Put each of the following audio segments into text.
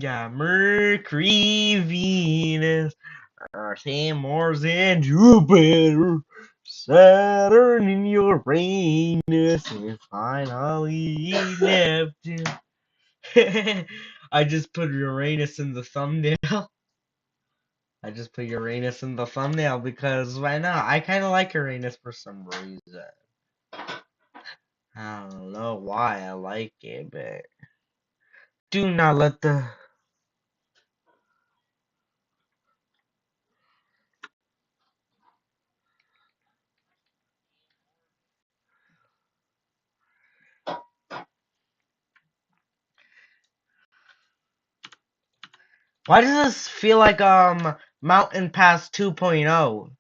got Mercury, Venus, Earth, and Mars, and Jupiter, Saturn, and Uranus, and finally Neptune. I just put Uranus in the thumbnail. I just put Uranus in the thumbnail because why not? I kind of like Uranus for some reason. I don't know why I like it, but do not let the... Why does this feel like Mountain Pass 2.0?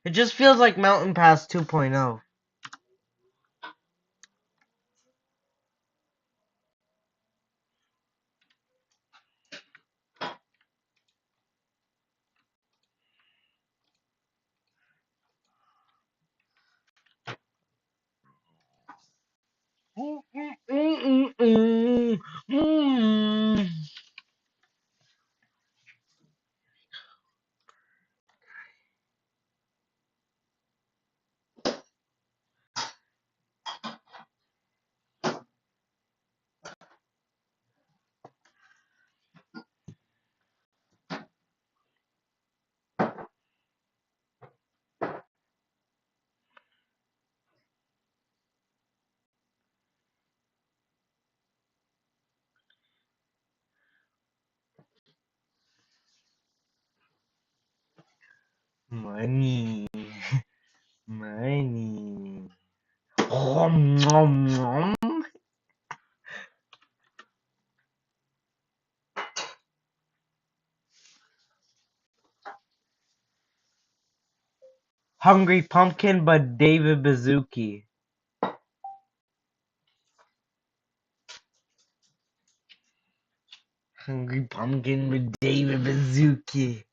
It just feels like Mountain Pass 2.0. Money. Money. Hungry Pumpkin by David Baszucki. Hungry Pumpkin with David Baszucki.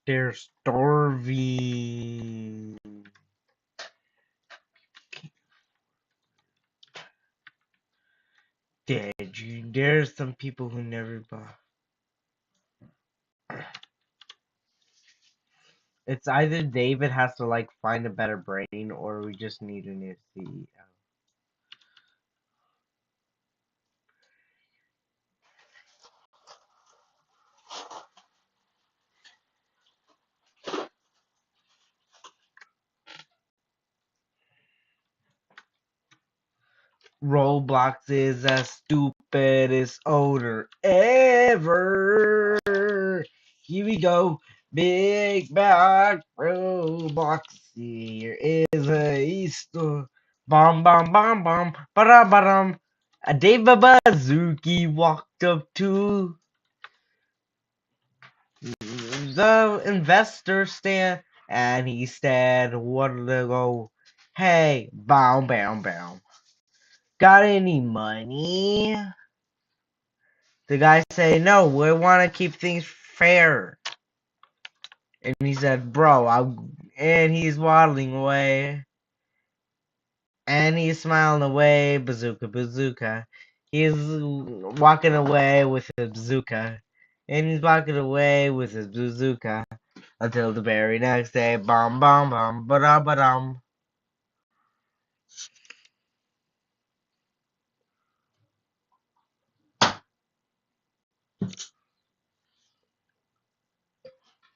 They're starving. There's some people who never bought. It's either David has to like find a better brain or we just need a new CEO. Roblox is the stupidest owner ever. Here we go. Big bad Roblox. Here is a store. Bom bom bom bom. Ba-dum ba-dum. David Baszucki walked up to the investor stand and he said, "What to go? Hey, bow bow bow. Got any money?" The guy said, "No, we want to keep things fair." And he said, "Bro," and he's waddling away. And he's smiling away, bazooka, bazooka. He's walking away with his bazooka. And he's walking away with his bazooka. until the very next day. Bum bum bum ba dum ba dum.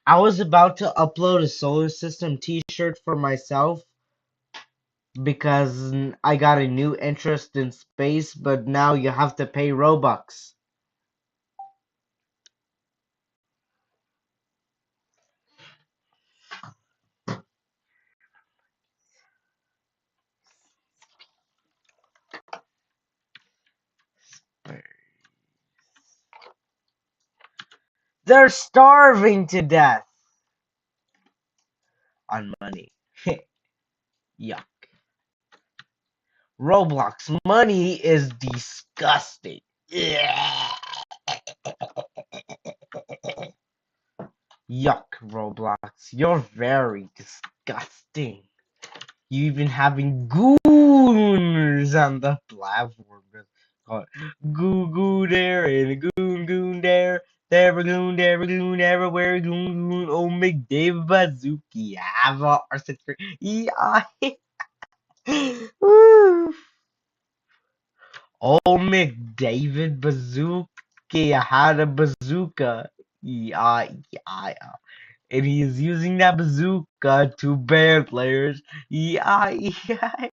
I was about to upload a solar system T-shirt for myself because I got a new interest in space, but now you have to pay Robux. They're starving to death on money. Yuck. Roblox money is disgusting. Yuck, Roblox. You're very disgusting. You even having goons on the platform. Goo goo there and a goon there. There a goon everywhere. Goon. Oh, McDavid Bazooki. Have a R63. Yeah. Woo. Oh, McDavid Bazooka had a bazooka. Yeah, yeah. And he is using that bazooka to ban players. Yeah, yeah.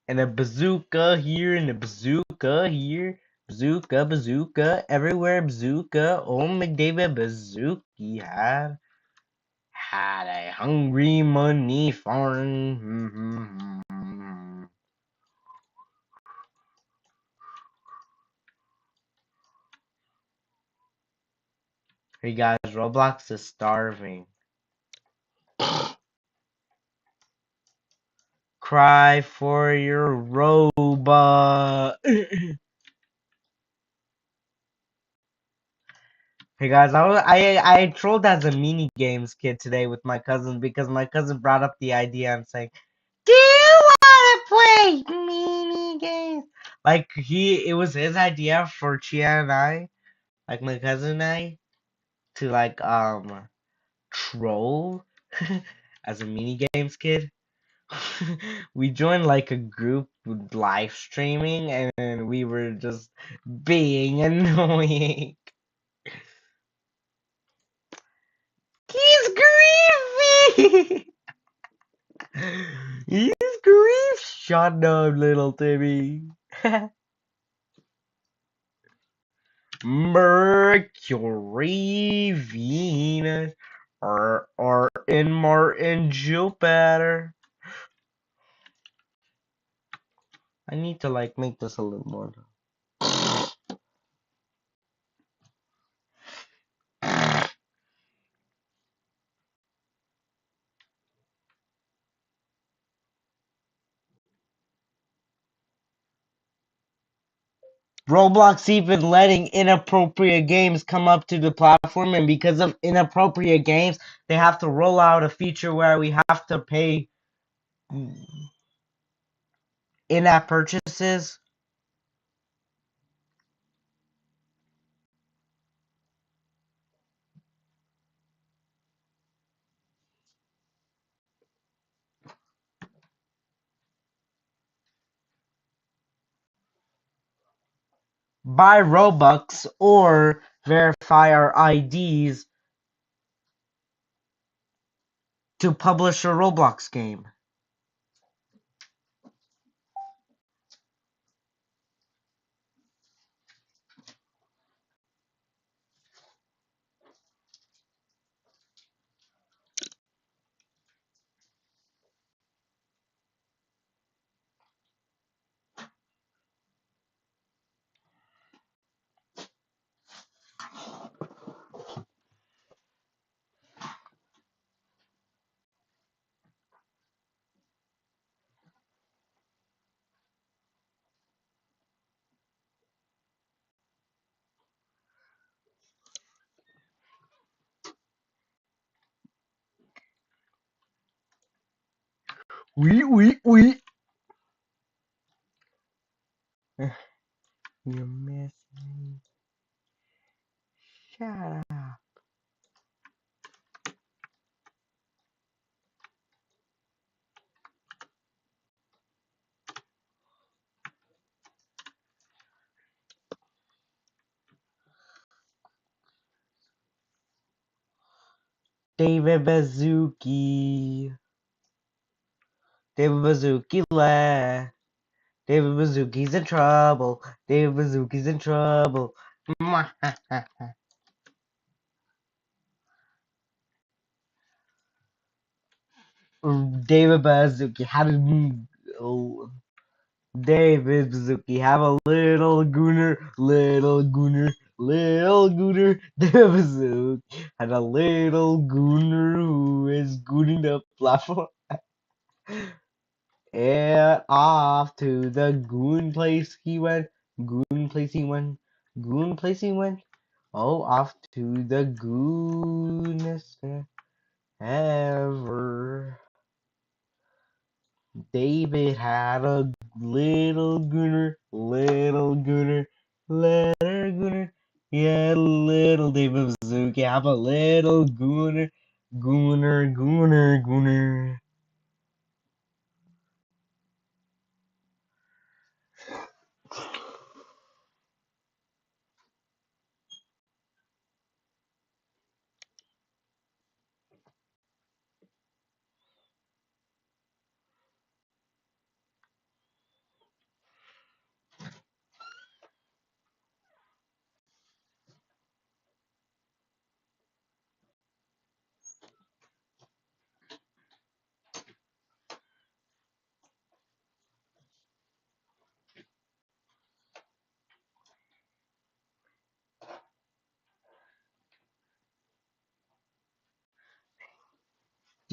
And a bazooka here and a bazooka here. Bazooka, everywhere bazooka. Oh, McDavid Bazooki had a hungry money farm. Hey guys, Roblox is starving. Cry for your robot. Hey guys, I trolled as a mini games kid today with my cousin because my cousin brought up the idea and saying, "Do you want to play mini games?" Like it was his idea for Chia and I, like my cousin and I, to like troll as a mini games kid. We joined like a group with live streaming and we were just being annoying. He's grieving! He's grief. Shut up, little Timmy. Mercury, Venus, or in Martin, Jupiter. I need to like make this a little more. Roblox even letting inappropriate games come up to the platform, and because of inappropriate games, they have to roll out a feature where we have to pay in-app purchases. Buy Robux or verify our IDs to publish a Roblox game. We. You miss me. Shut up. David Baszucki. David Baszucki left. David Baszucki's in trouble. David Baszucki's in trouble. David Baszucki had a oh, David Baszucki have a little gooner, little gooner, little gooner. David Baszucki had a little gooner who is gooning the platform. And off to the goon place he went. Goon place he went. Goon place he went. Oh, off to the goonest ever. David had a little gooner, little gooner, little gooner. Yeah, little David Baszucki have a little gooner, gooner, gooner, gooner.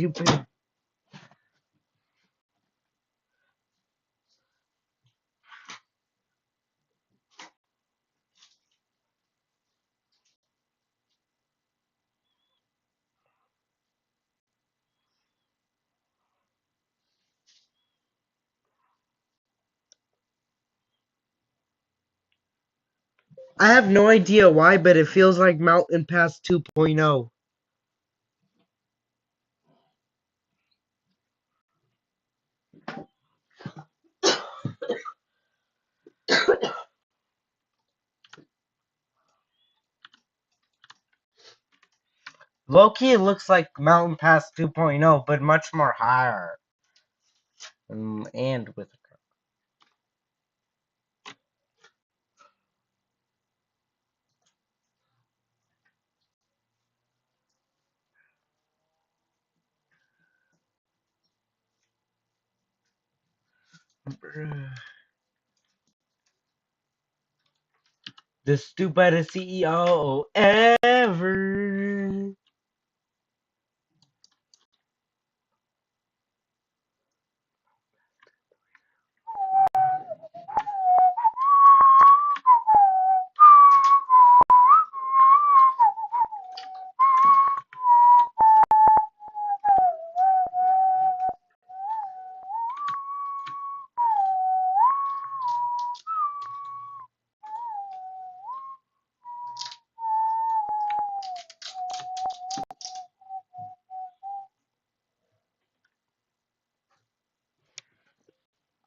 Stupid. I have no idea why, but it feels like Mountain Pass 2.0. Loki looks like Mountain Pass 2.0, but much more higher. And with the stupidest CEO ever.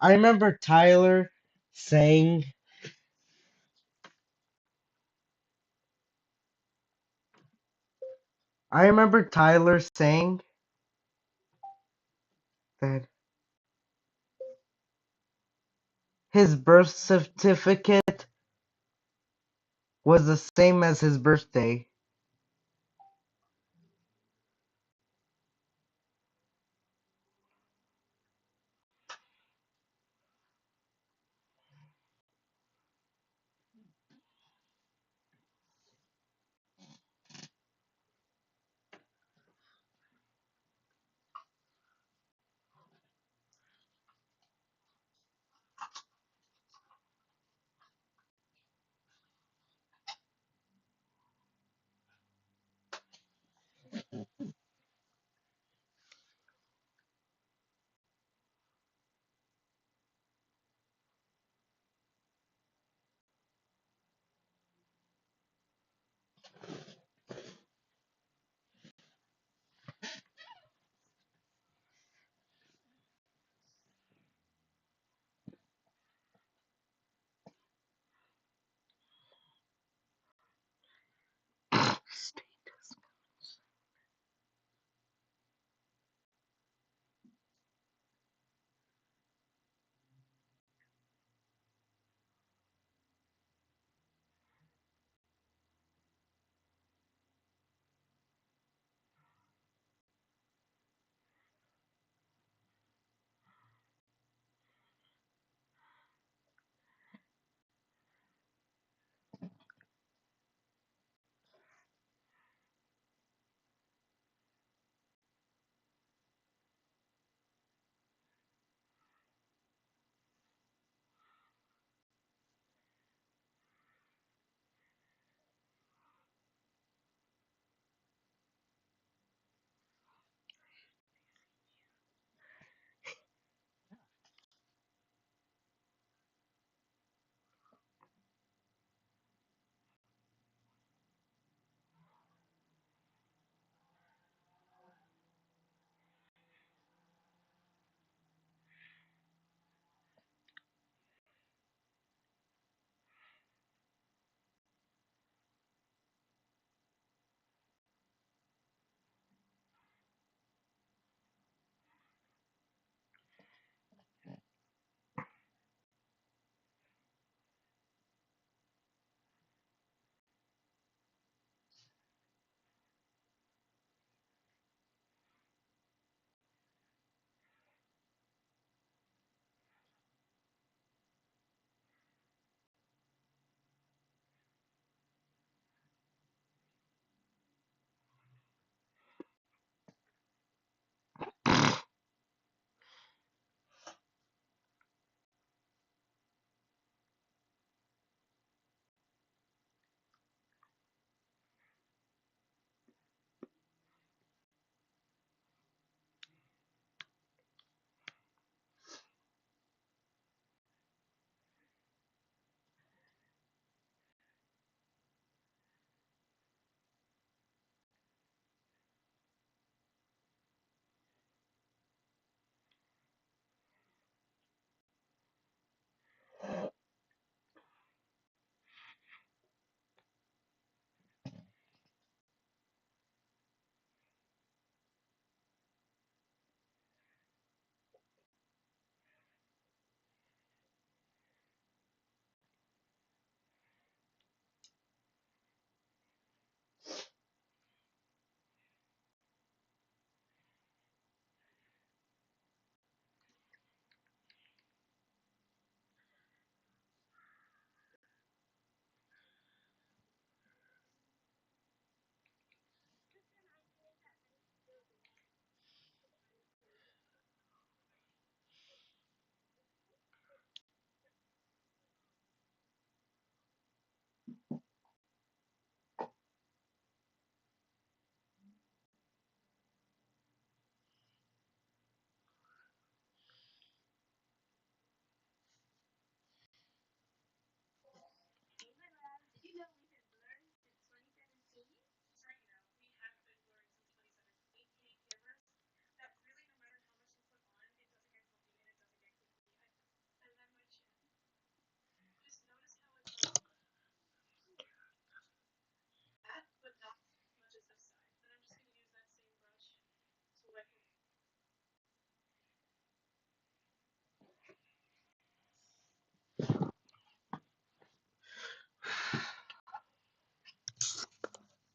I remember Tyler saying, I remember Tyler saying that his birth certificate was the same as his birthday.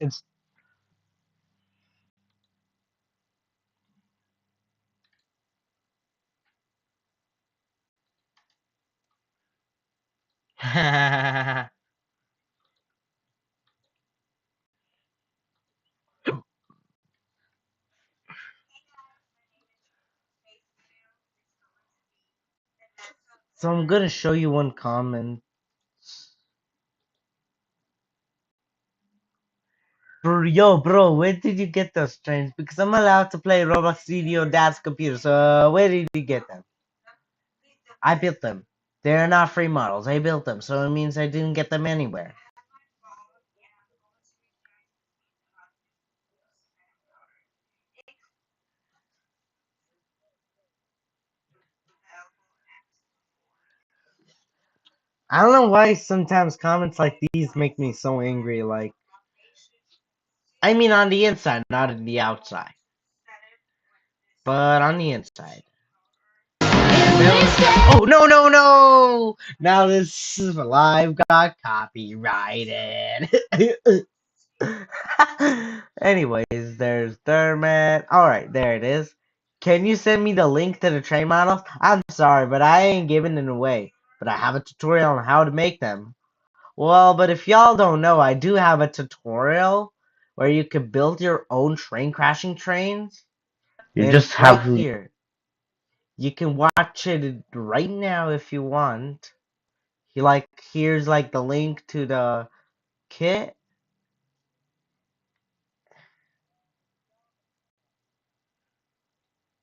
It's so I'm gonna show you one comment. Bro, where did you get those trains? Because I'm allowed to play Roblox Studio on Dad's computer. So where did you get them? I built them. They're not free models. I built them, so it means I didn't get them anywhere. I don't know why sometimes comments like these make me so angry. Like, I mean, on the inside, not on the outside, but on the inside. Oh no! Now this live got copyrighted. Anyways, there's Thurman. Alright, there it is. Can you send me the link to the train models? I'm sorry, but I ain't giving it away. But I have a tutorial on how to make them. Well, but if y'all don't know, I do have a tutorial where you can build your own train crashing trains. You just It's right have here. You can watch it right now if you want. Here's like the link to the kit.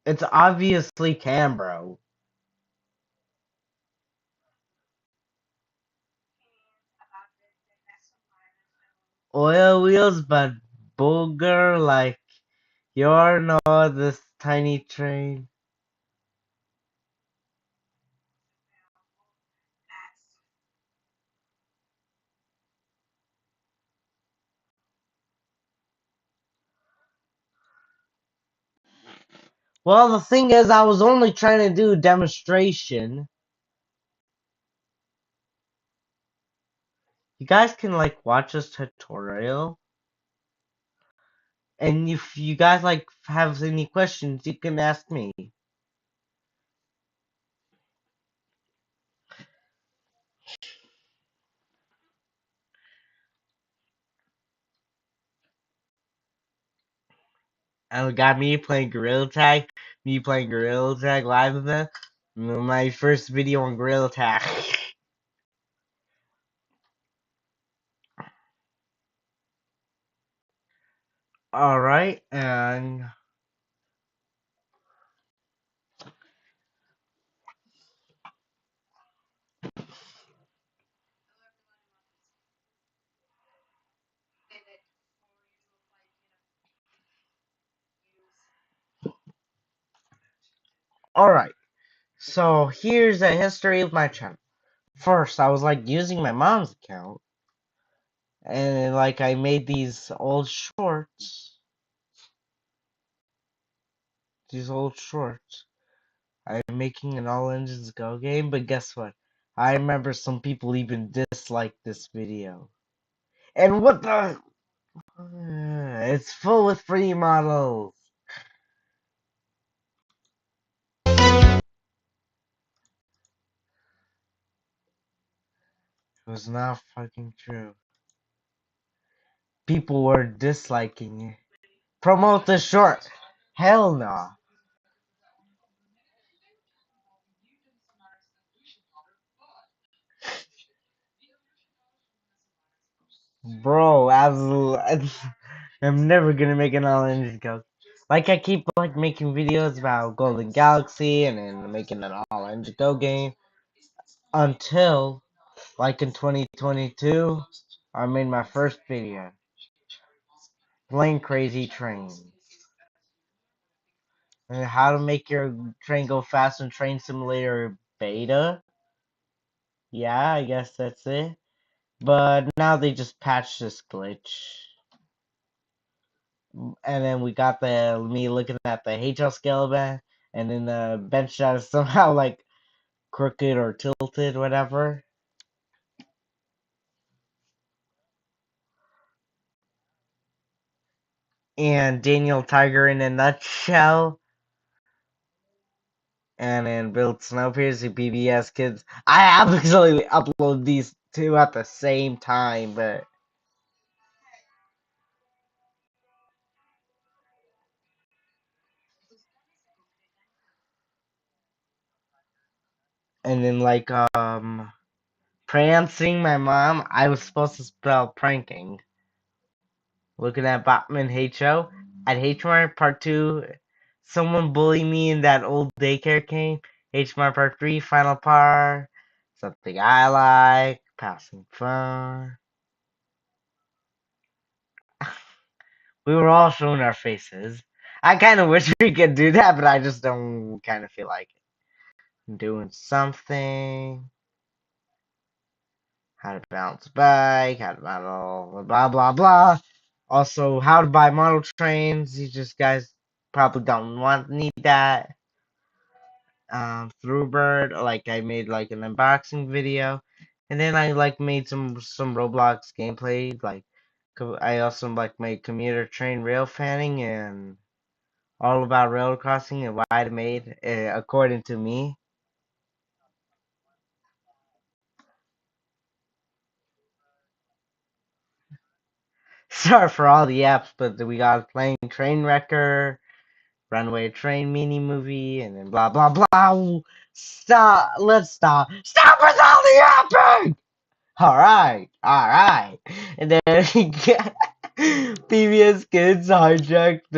It's obviously Cambro. Oil wheels, but booger like you're not this tiny train. Well, the thing is, I was only trying to do a demonstration. You guys can like watch this tutorial, and if you guys like have any questions, you can ask me. And we got me playing Gorilla Tag, me playing Gorilla Tag live event. My first video on Gorilla Tag. Alright, and alright. So here's the history of my channel. First, I was like using my mom's account, and like I made these old shorts. These old shorts. I'm making an All Engines Go game, but guess what? I remember some people even disliked this video. And what the? It's full with free models. It was not fucking true. People were disliking it. Promote the short. Hell no. Bro, absolutely. I'm never gonna make an all engine go. Like I keep like making videos about Golden Galaxy and then making an all engine go game until like in 2022 I made my first video playing Crazy Trains and how to make your train go fast in Train Simulator beta. Yeah, I guess that's it. But now they just patched this glitch. And then we got the me looking at the HL scale event, and then the bench shot is somehow like crooked or tilted, whatever. and Daniel Tiger in a nutshell, and then Build Snowpiercer, PBS Kids. I absolutely upload these two at the same time, but and then like prancing my mom, I was supposed to spell pranking. Looking at Batman H.O. At H-Mart Part 2, someone bullied me in that old daycare game. H-Mart Part 3, Final Part, something I like, passing fun. We were all showing our faces. I kind of wish we could do that, but I just don't kind of feel like it. Doing something. How to balance a bike, how to model, blah, blah, blah. Also, how to buy model trains. You just guys probably don't need that. Throughbird, like I made like an unboxing video, and then I like made some Roblox gameplay. Like I also like made commuter train rail fanning and all about rail crossing and why I made, according to me. Sorry for all the apps, but we got playing Train Wrecker, Runaway Train mini movie, and then blah blah blah. Stop! Let's stop! Stop with all the yapping! Alright. And then PBS Kids hijacked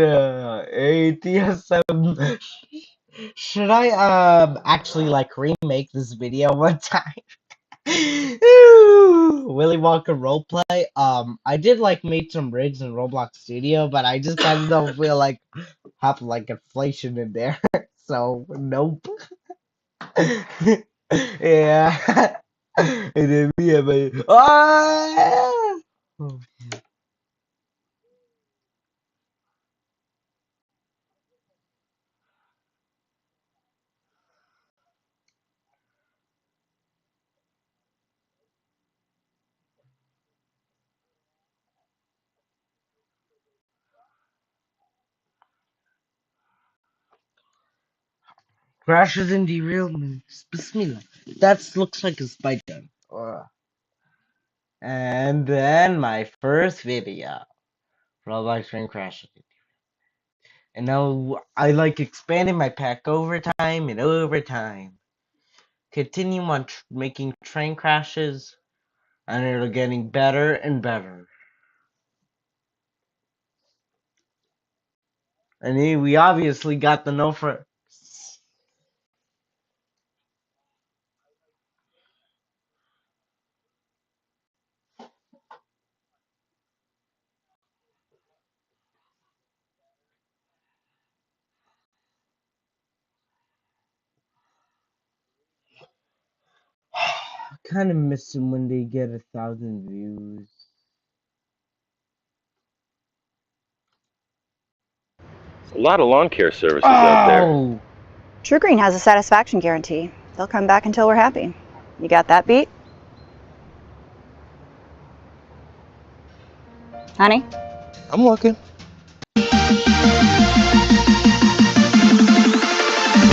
ATSM. Should I actually like remake this video one time? Willy Wonka roleplay. I did like make some rigs in Roblox Studio, but I just kind of don't feel like have like inflation in there. So nope. Yeah. And then me and my crashes and derailments. Bismillah. That looks like a spider. And then my first video, Roblox train crashes. And now I like expanding my pack over time and over time. Continue on making train crashes, and they're getting better and better. And we obviously got the no for. Kind of miss them when they get 1,000 views. A lot of lawn care services out there. Oh! TruGreen has a satisfaction guarantee. They'll come back until we're happy. You got that beat? Honey? I'm looking. It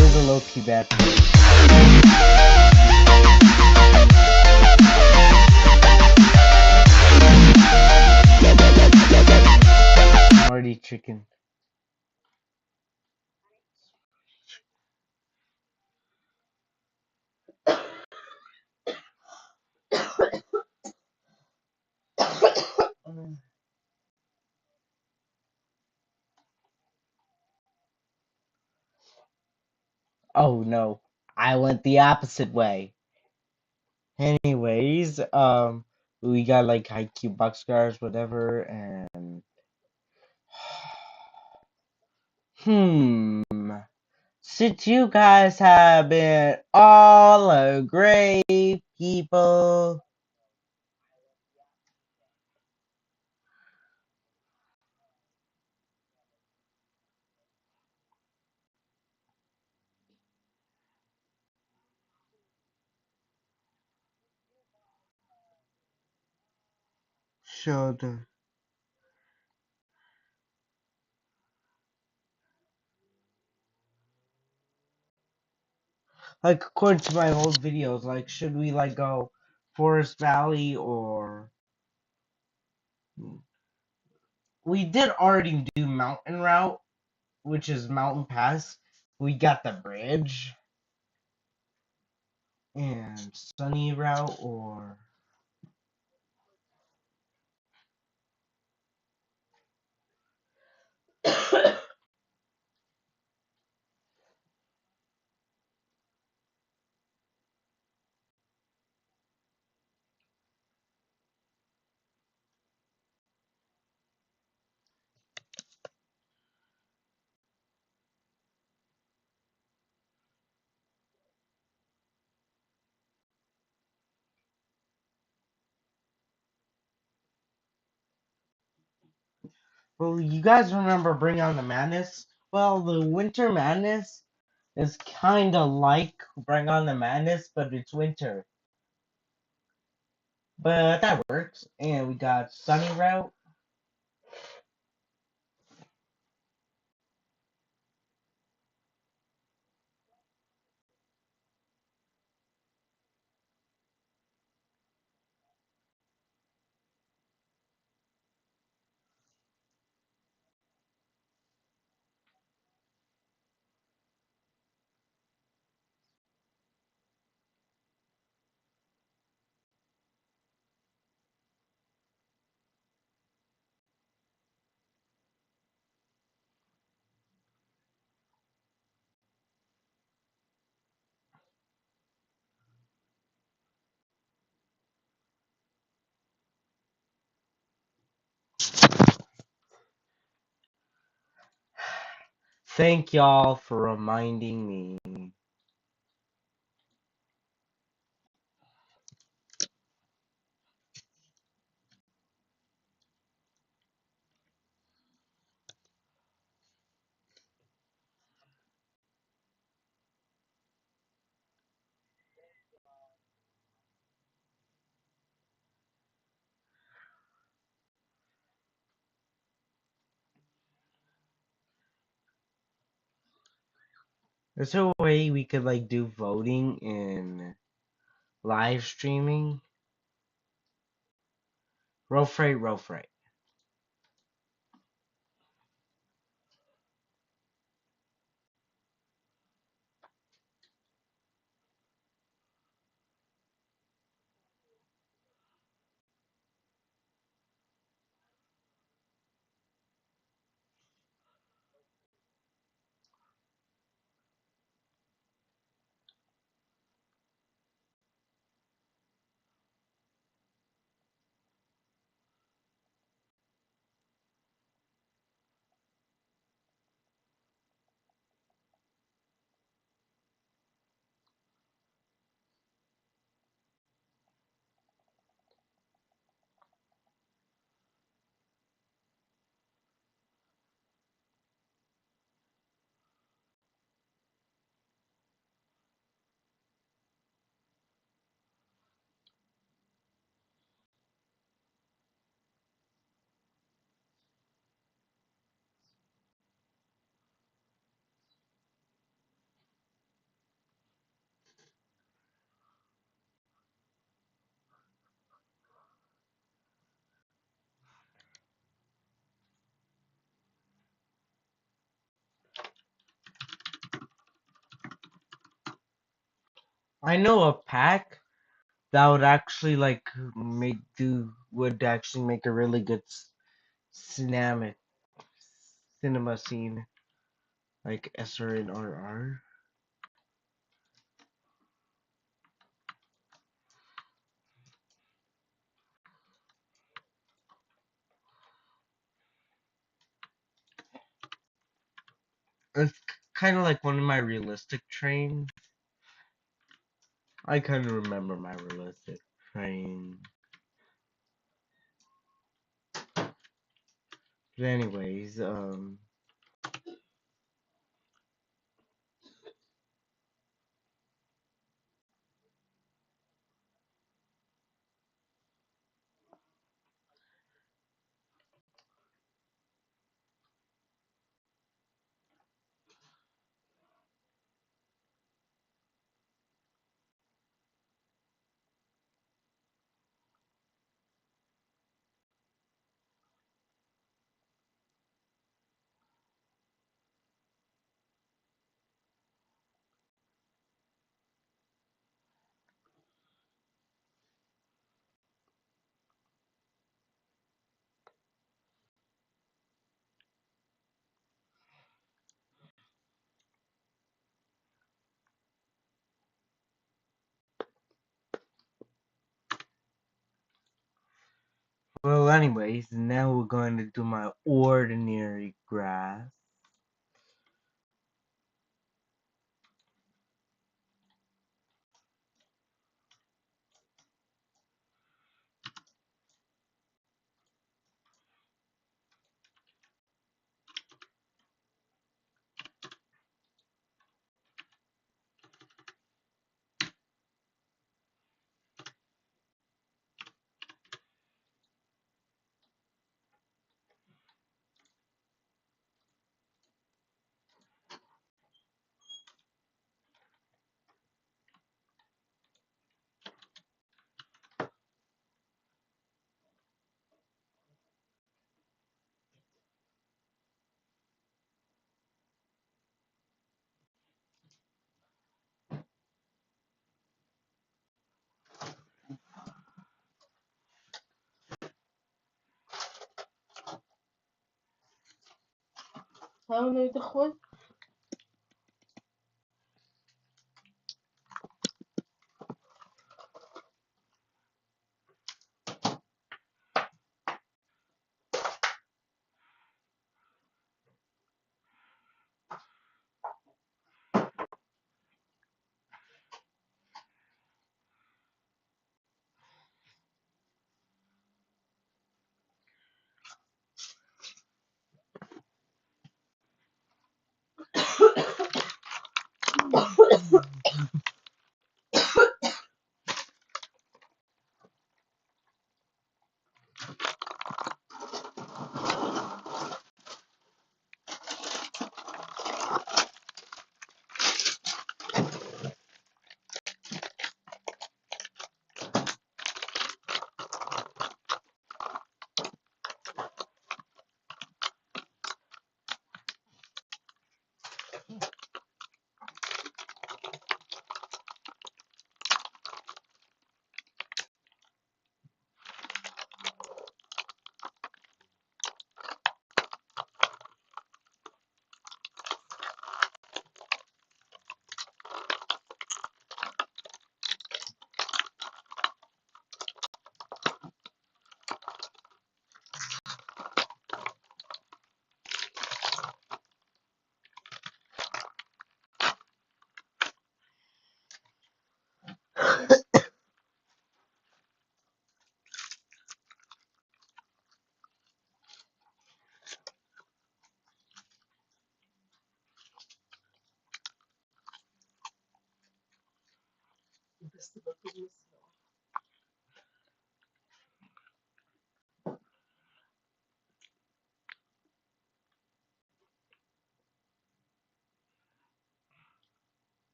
was a low-key bad Marty chicken. Oh no, I went the opposite way. Anyways, we got like IQ boxcars, whatever, and hmm. Since you guys have been all a great people, should like according to my old videos, like should we like go Forest Valley or we did already do Mountain Route, which is Mountain Pass. We got the bridge and Sunny Route or well, you guys remember Bring On the Madness? Well, the Winter Madness is kind of like Bring On the Madness, but it's winter. But that works. And we got Sunny Route. Thank y'all for reminding me. Is there a way we could like do voting in live streaming? Roll freight, roll freight. I know a pack that would actually like would actually make a really good cinema cinema scene like SRNRR. It's kind of like one of my realistic trains. I kind of remember my realistic train. But anyways, Well, anyways, now we're going to do my ordinary grass. Gaan we nu de gooi?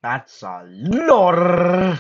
That's a lot.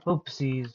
Oopsies.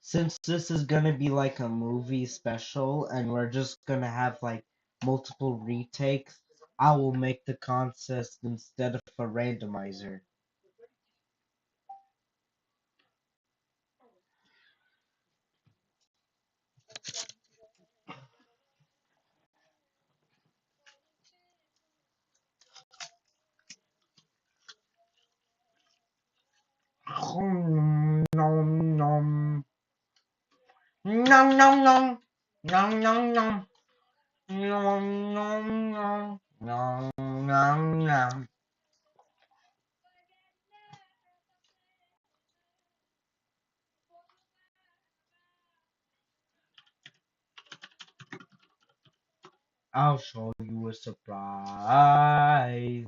Since this is gonna be like a movie special and we're just gonna have like multiple retakes, I will make the contest instead of a randomizer. Nom nom nom nom nom nom nom nom nom nom nom nom nom nom. I'll show you a surprise.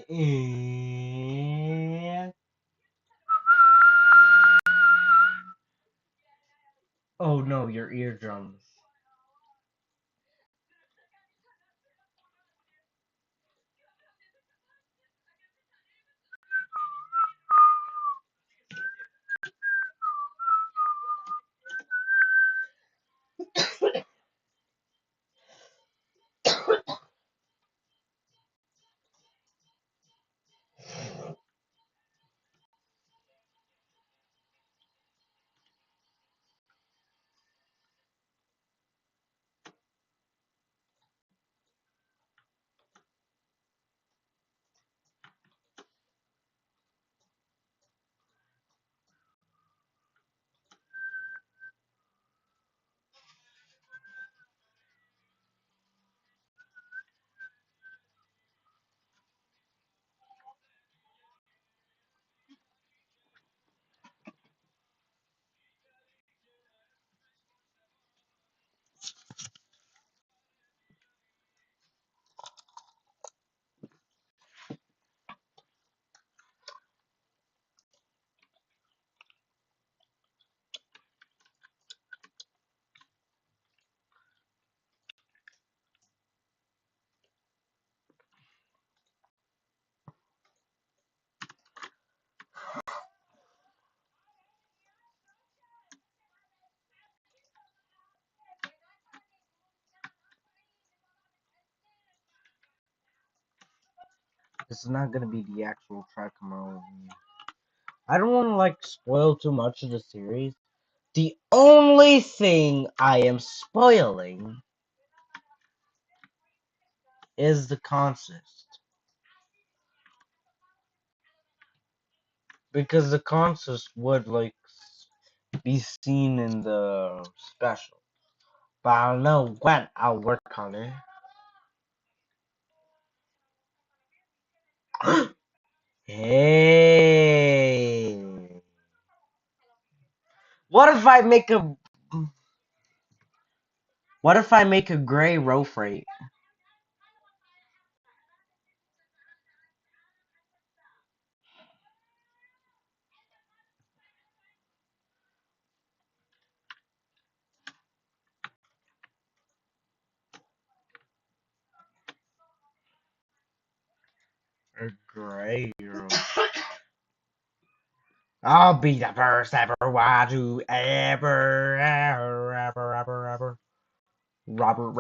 And oh no, your eardrums. It's not gonna be the actual Tracamo. I don't want to like spoil too much of the series. The only thing I am spoiling is the consist. Because the consist would like be seen in the special. But I don't know when I'll work on it. Hey. What if I make a gray row freight? A gray row. I'll be the first ever one to ever. Robert.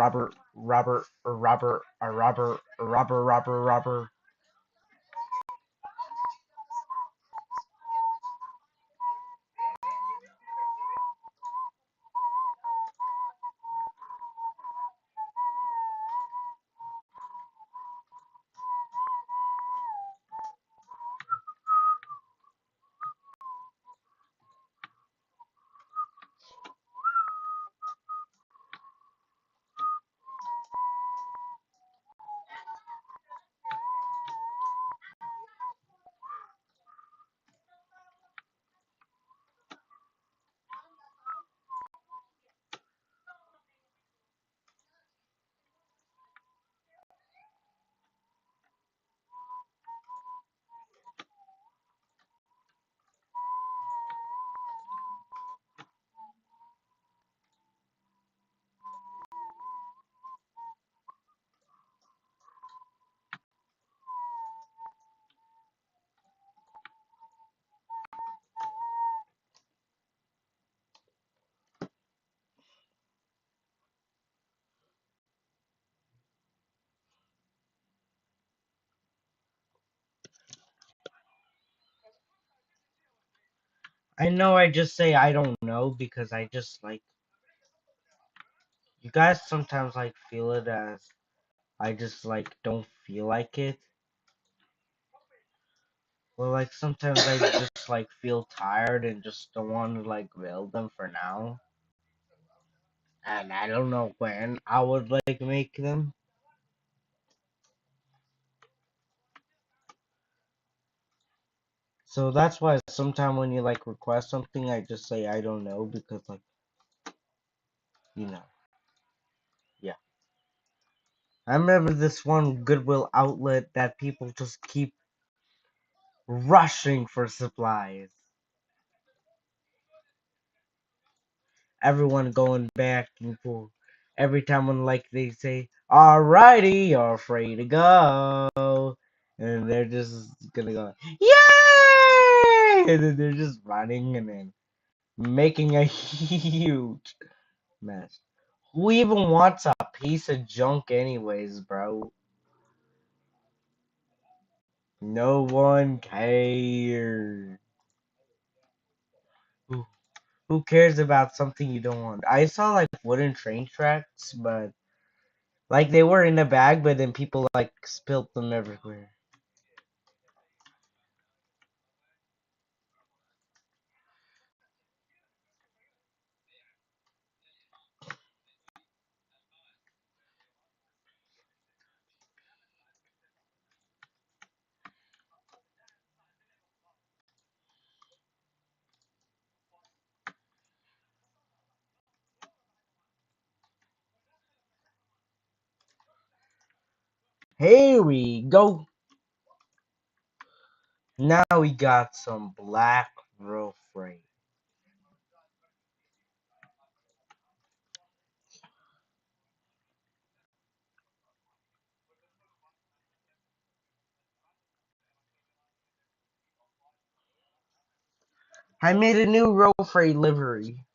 I know I just say I don't know because I just like you guys sometimes like feel it as I just like don't feel like it. Well, like sometimes I just like feel tired and just don't want to like build them for now. And I don't know when I would like make them. So that's why sometimes when you like request something, I just say I don't know because like you know, yeah. I remember this one Goodwill outlet that people just keep rushing for supplies. Everyone going back and forth. Every time when like they say, "Alrighty, you're free to go," and they're just gonna go, "Yay!" and then they're just running and then making a huge mess. Who even wants a piece of junk anyways, bro? No one cares. Who, who cares about something you don't want? I saw like wooden train tracks, but like they were in a bag, but then people like spilt them everywhere. Here we go. Now we got some black roll freight. I made a new roll freight livery.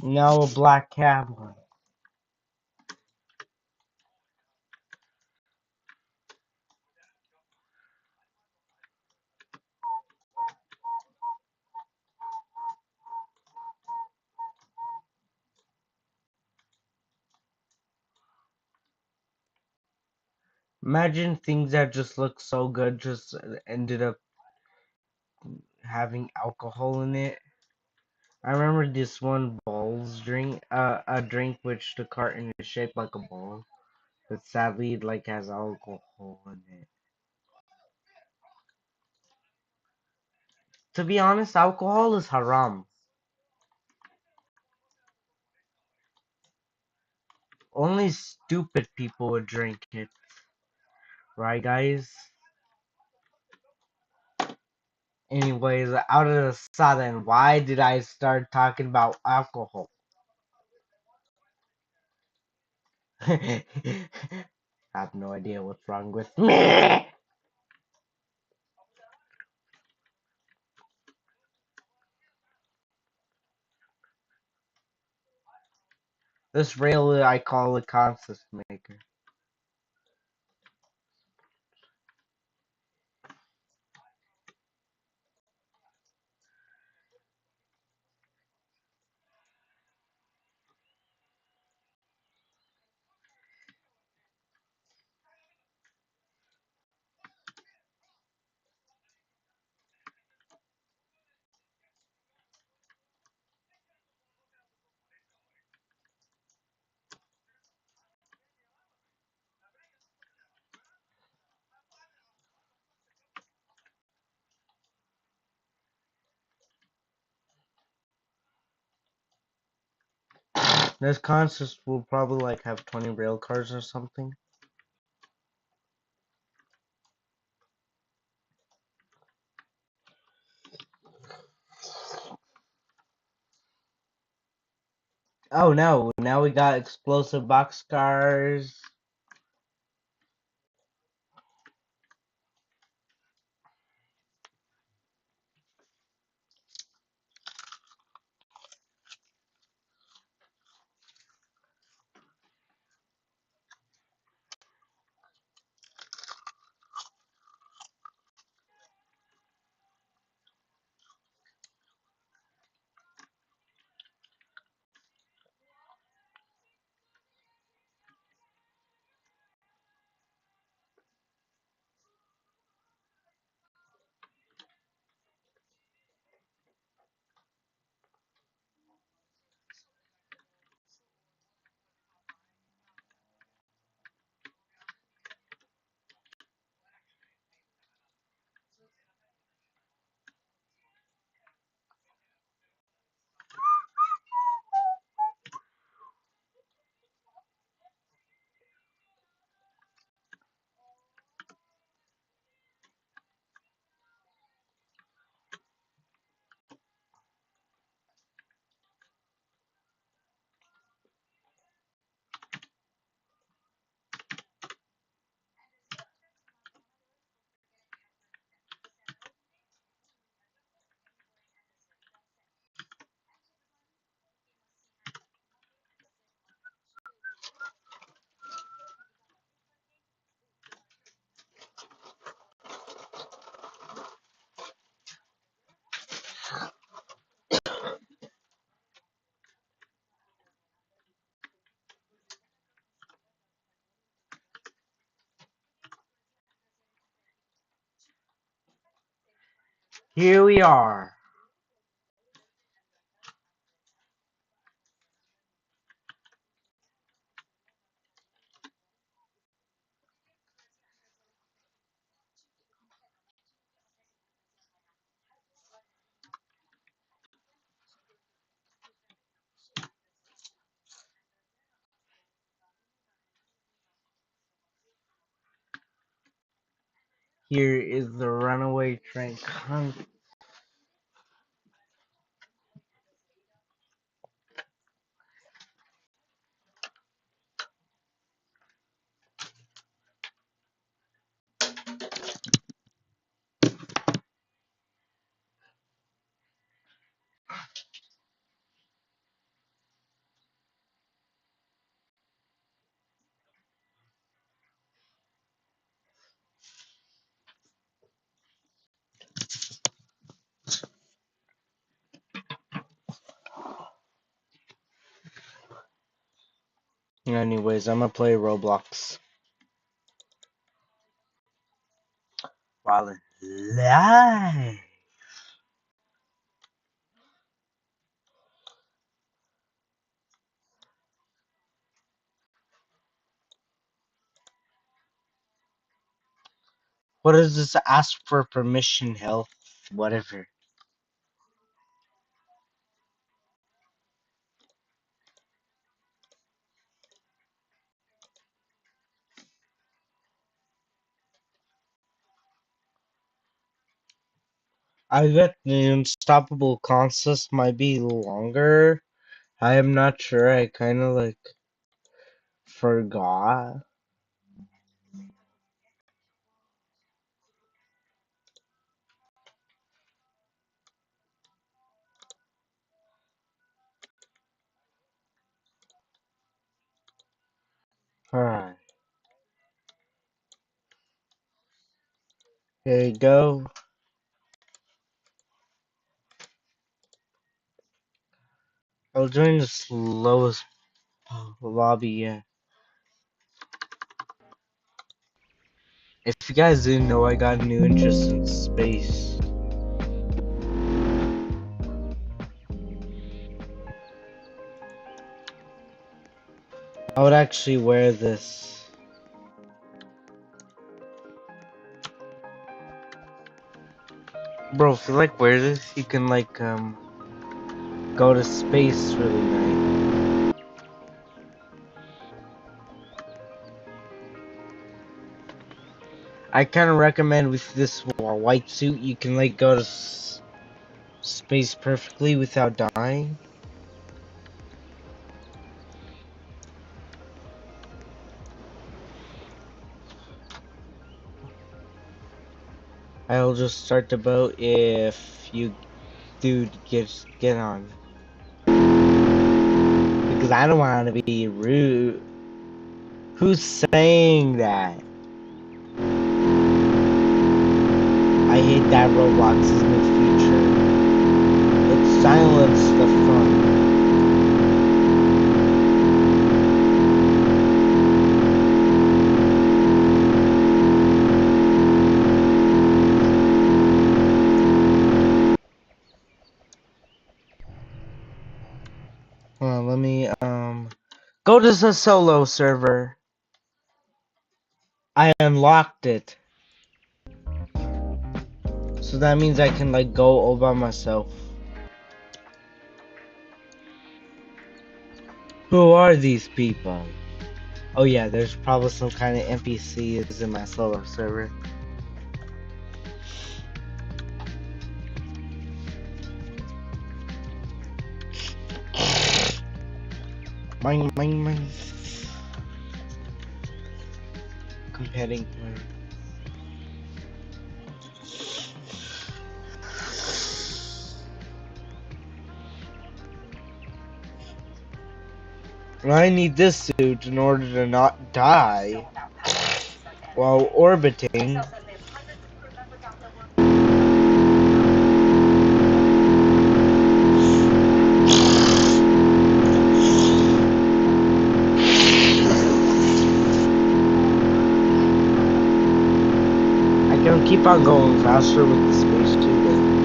Now a black cowboy. Imagine things that just look so good just ended up having alcohol in it. I remember this one Balls drink, a drink which the carton is shaped like a ball, but sadly it like has alcohol in it. To be honest, alcohol is haram. Only stupid people would drink it, right, guys? Anyways, out of the sudden, why did I start talking about alcohol? I have no idea what's wrong with me. This rail I call a consist maker. This consist will probably like have 20 rail cars or something. Oh no, now we got explosive boxcars. Here we are. Here is the runaway train. Anyways, I'm gonna play Roblox. While it's live. What is this? Ask for permission, health, whatever. I bet the unstoppable contest might be longer. I am not sure. I kind of like forgot. Alright, here you go. I'll join the slowest lobby yet. If you guys didn't know, I got a new interest in space. I would actually wear this. Bro, if you like wear this, you can like go to space really nice. I kind of recommend with this white suit, you can like go to space perfectly without dying. I'll just start the boat if you dude get on. Because I don't want to be rude. Who's saying that? I hate that Roblox is new feature. It silenced the fun. Hold on, let me go to the solo server. I unlocked it. So that means I can like go all by myself. Who are these people? Oh yeah, there's probably some kind of NPCs in my solo server. Mine, mine, mine. Comparing. I need this suit in order to not die while orbiting. I can keep on going faster with the spacesuit, but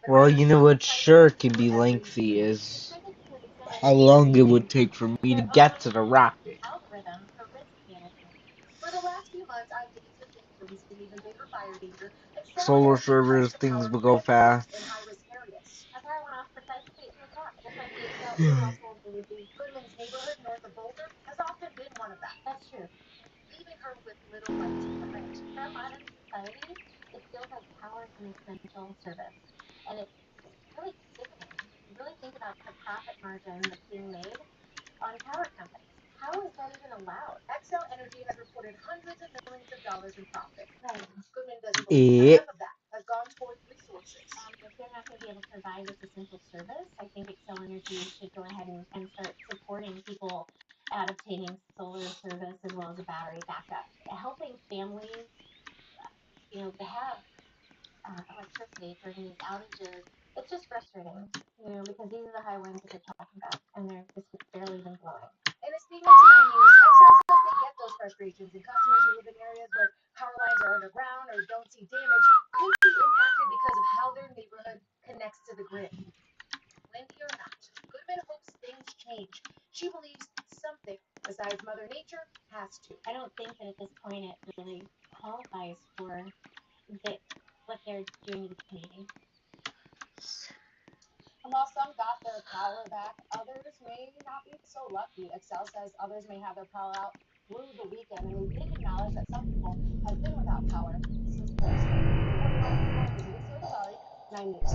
well, you know what sure can be lengthy is how long it would take for me to get to the rocket. Solar servers, things will go fast. Eh. community should go ahead and start supporting people at obtaining solar service as well as a battery backup, helping families, to have electricity during these outages. It's just frustrating, because these are the high winds that they're talking about, and they're just barely even blowing. In a statement to Nine News, Xcel says they get those frustrations, and customers who live in areas where power lines are underground or don't see damage could be impacted because of how their neighborhood connects to the grid. Windy or not, Goodman hopes things change. She believes something besides Mother Nature has to. I don't think that at this point it really qualifies for what they're doing to the community. And while some got their power back, others may not be so lucky. Xcel says others may have their power out through the weekend, and they did acknowledge that some people have been without power since Thursday. Reporting live from Lisa Rosari, 9 News.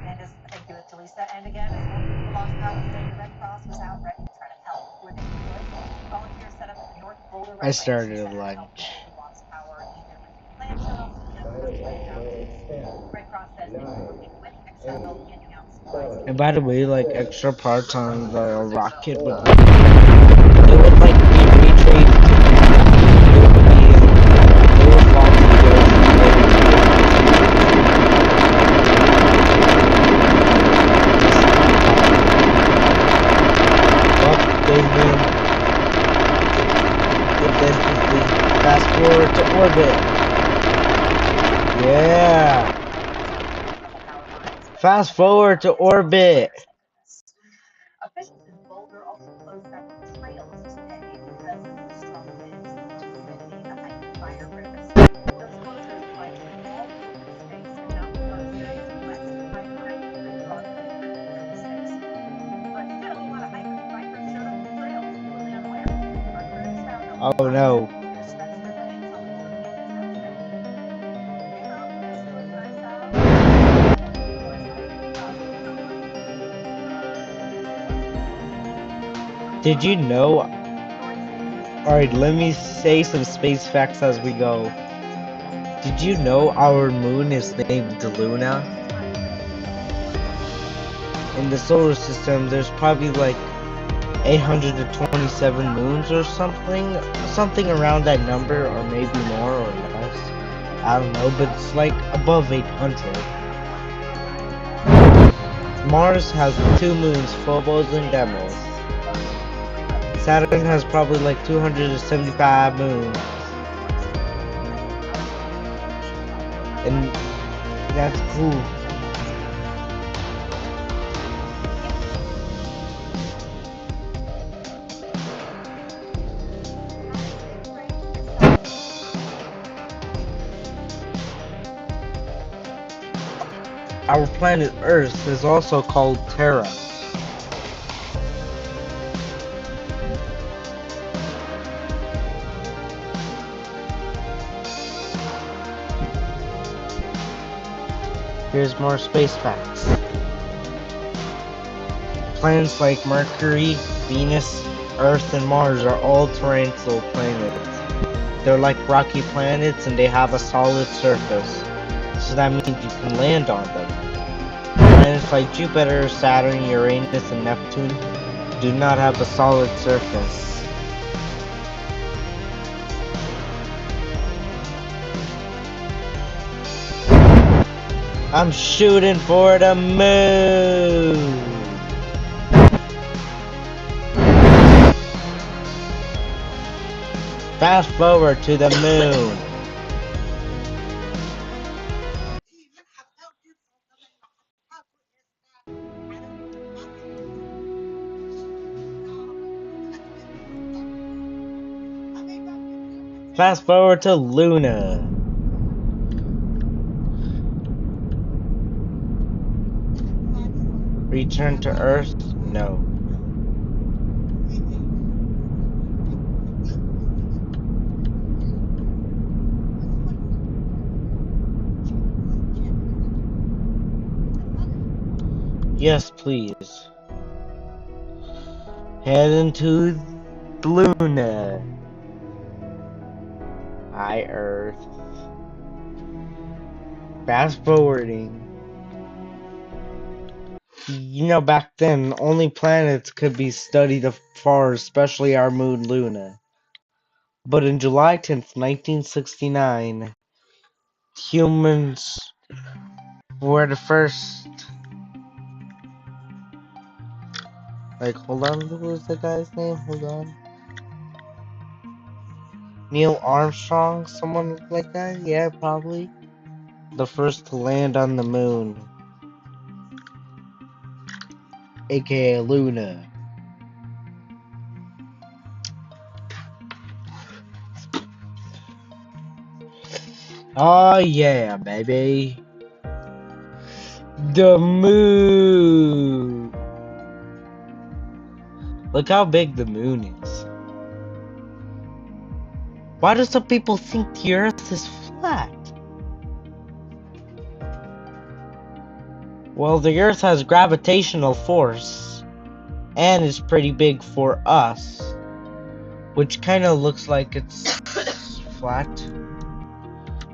And thank you to Lisa. And again, as more people lost power today, the Red Cross was out ready to try to help. Where they could, volunteers set up at the North Boulder I Recreation started Center to help lunch. people who lost power either with plant shutoffs or just putting out the Red Cross says they've been working with Xcel, handing out supplies. And by the way, like extra parts on the rocket would like it would like be retraced. It would fall to the earth. Fast forward to orbit. Yeah. Fast forward to orbit. Officials in Boulder also closed several trails today because of the strong winds and humidity, a heightened fire risk. Those closures apply to all of open space and mountain forest areas west of I-493 north of 346. But still, a lot of hikers showed up at the trails, completely unaware. Our crews found a Oh no. near Spencer Banks on the Boulder Canyon Trail. Hey, Mom, this was nice out. Did you know? Alright, let me say some space facts as we go. Did you know our moon is named Luna? In the solar system, there's probably like 827 moons or something around that number, or maybe more or less. I don't know, but it's like above 800. Mars has 2 moons, Phobos and Deimos. Saturn has probably like 275 moons. And that's cool. Our planet Earth is also called Terra. Here's more space facts. Planets like Mercury, Venus, Earth, and Mars are all terrestrial planets. They're like rocky planets and they have a solid surface, so that means you can land on them. Planets like Jupiter, Saturn, Uranus, and Neptune do not have a solid surface. I'm shooting for the moon! Fast forward to the moon! Fast forward to Luna! Return to Earth? No. Yes, please. Head into Luna. Hi, Earth. Fast forwarding. You know, back then, only planets could be studied afar, especially our moon Luna. But in July 10th, 1969, humans were the first. Like, hold on, what was the guy's name? Hold on. Neil Armstrong? Someone like that? Yeah, probably. The first to land on the moon, aka Luna. Oh yeah, baby. The moon. Look how big the moon is. Why do some people think the Earth is flat? Well, the Earth has gravitational force, and is pretty big for us, which kind of looks like it's flat.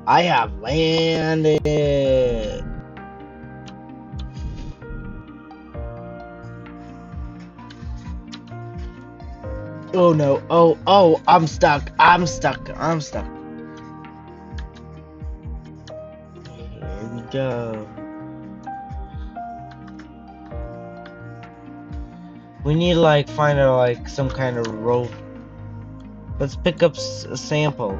I have landed. Oh no, oh, I'm stuck, I'm stuck. Here we go. We need to like find a like some kind of rope. Let's pick up a sample.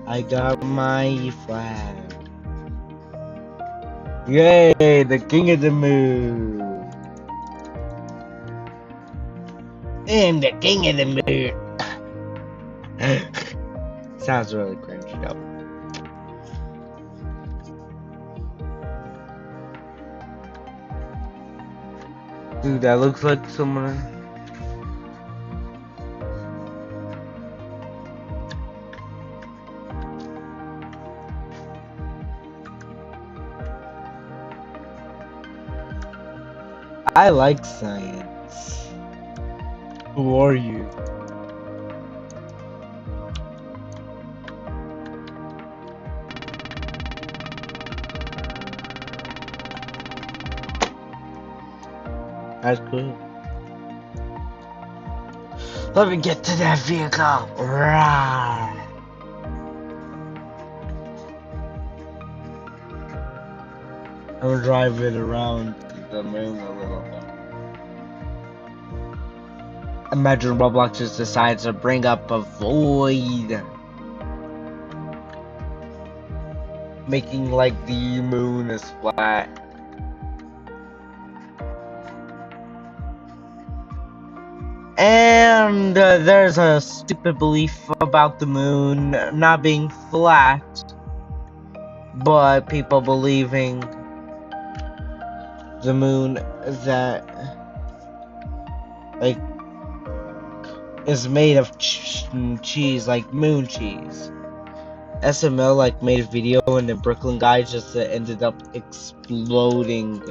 I got my flag. Yay, the king of the moon. And the king of the moon. Sounds really cringy though. Dude, that looks like someone. I like science. Who are you? That's cool. Let me get to that vehicle. Right. I'm gonna drive it around the moon a little bit. Imagine Roblox just decides to bring up a void, making like the moon is flat. And there's a stupid belief about the moon not being flat, but people believing the moon that like is made of cheese, like moon cheese. SML like made a video and the Brooklyn guy just ended up exploding.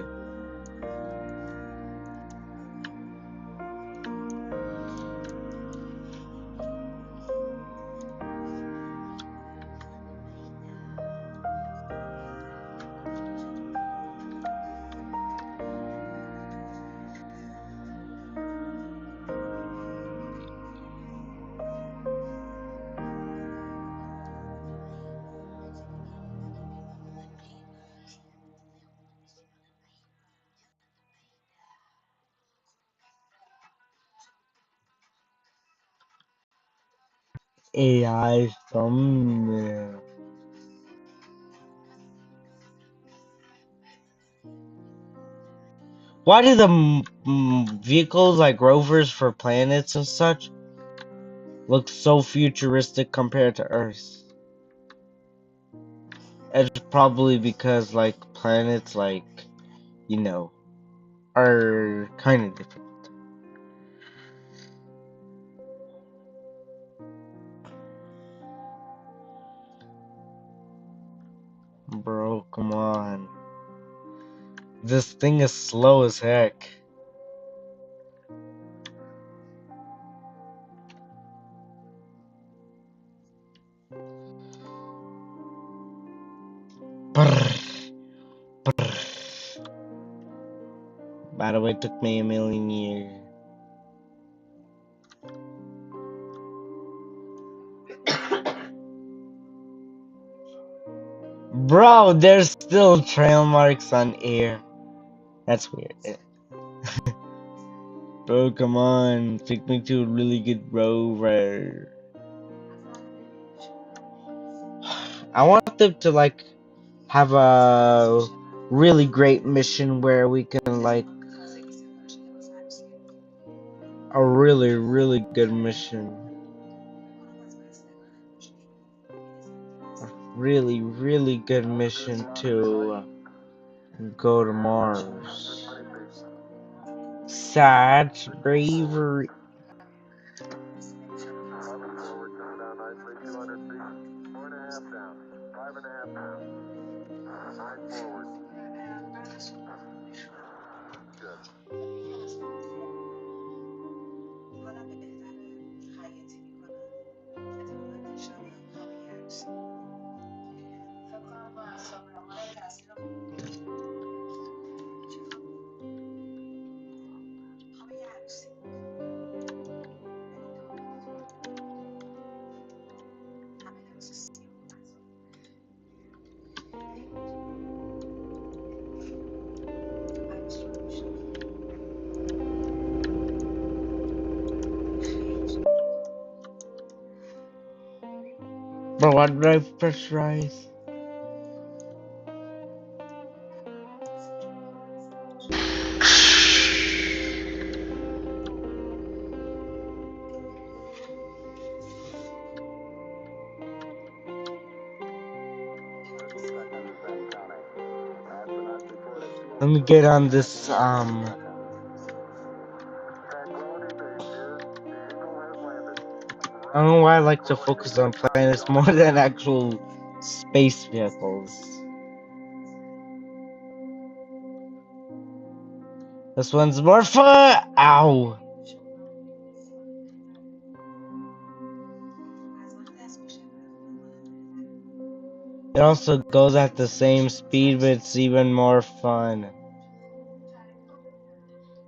AI thumbnail. Why do the vehicles like rovers for planets and such look so futuristic compared to Earth? It's probably because like planets like, you know, are kind of different. Bro, come on. This thing is slow as heck. By the way, it took me a million years. Bro, there's still trail marks on air. That's weird. Bro, come on. Take me to a really good rover. I want them to, like, have a really great mission where we can, like, a really, really good mission. A really, really good mission to go to Mars. Such bravery. Bro, why did I pressurize? Let me get on this, I don't know why I like to focus on planets more than actual space vehicles. This one's more fun! Ow! It also goes at the same speed, but it's even more fun.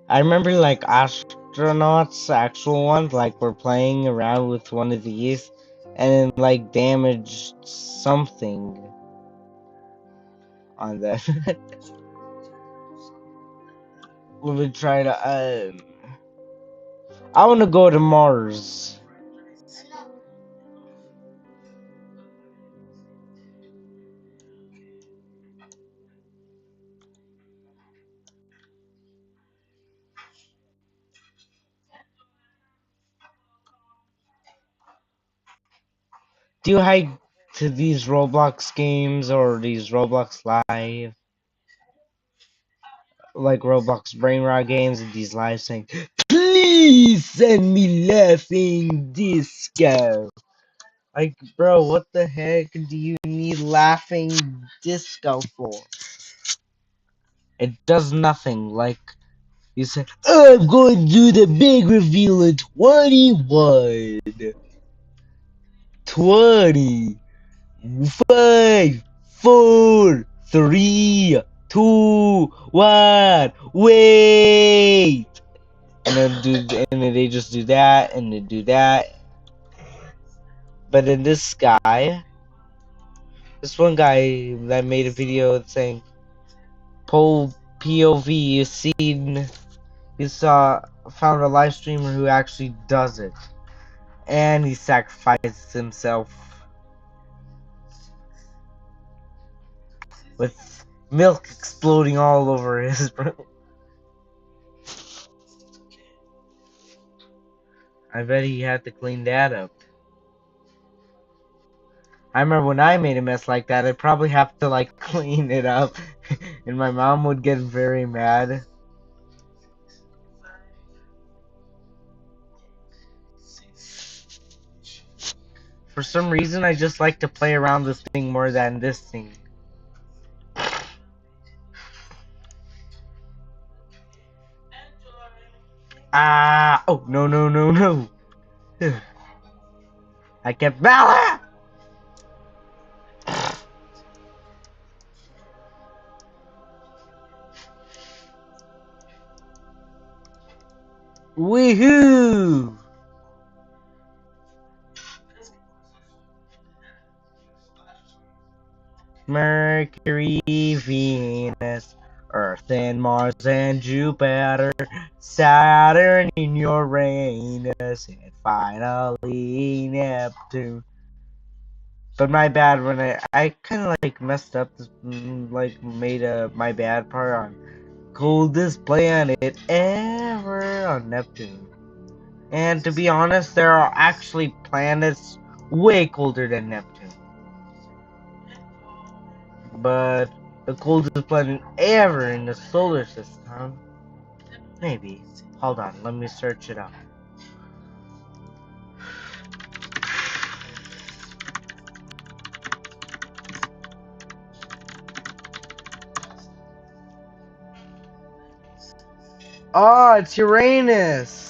I remember, like, astronauts, actual ones, like, were playing around with one of these, and it, like, damaged something on that. Let me try to, I wanna go to Mars. Do you hike to these Roblox games or these Roblox Live? Like Roblox Brain Rot games and these live saying, please send me laughing disco. Like, bro, what the heck do you need laughing disco for? It does nothing. Like, you say, I'm going to do the big reveal in 21. 20. 5, 4, 3, 2, 1, wait! And then they just do that, and they do that. But then this guy, this one guy that made a video saying, Poll POV, found a live streamer who actually does it. And he sacrifices himself with milk exploding all over his room. I bet he had to clean that up. I remember when I made a mess like that, I'd probably have to, like, clean it up. And my mom would get very mad. For some reason, I just like to play around this thing more than this thing. Ah! Oh, no, no, no, no! I kept Bella! Woohoo! Mercury, Venus, Earth and Mars and Jupiter, Saturn and Uranus, and finally Neptune. But my bad when I kind of like messed up this, like made my bad part on coldest planet ever on Neptune. And to be honest, there are actually planets way colder than Neptune. But the coldest planet ever in the solar system? Maybe. Hold on, let me search it up. Oh, it's Uranus!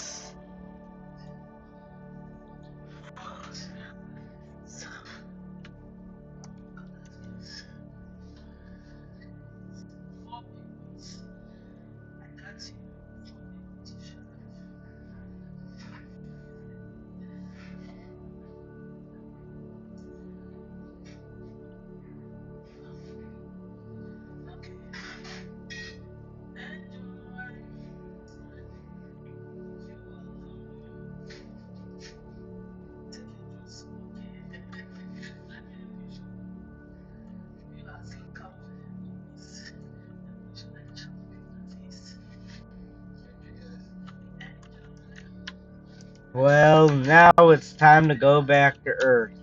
Well, now it's time to go back to Earth.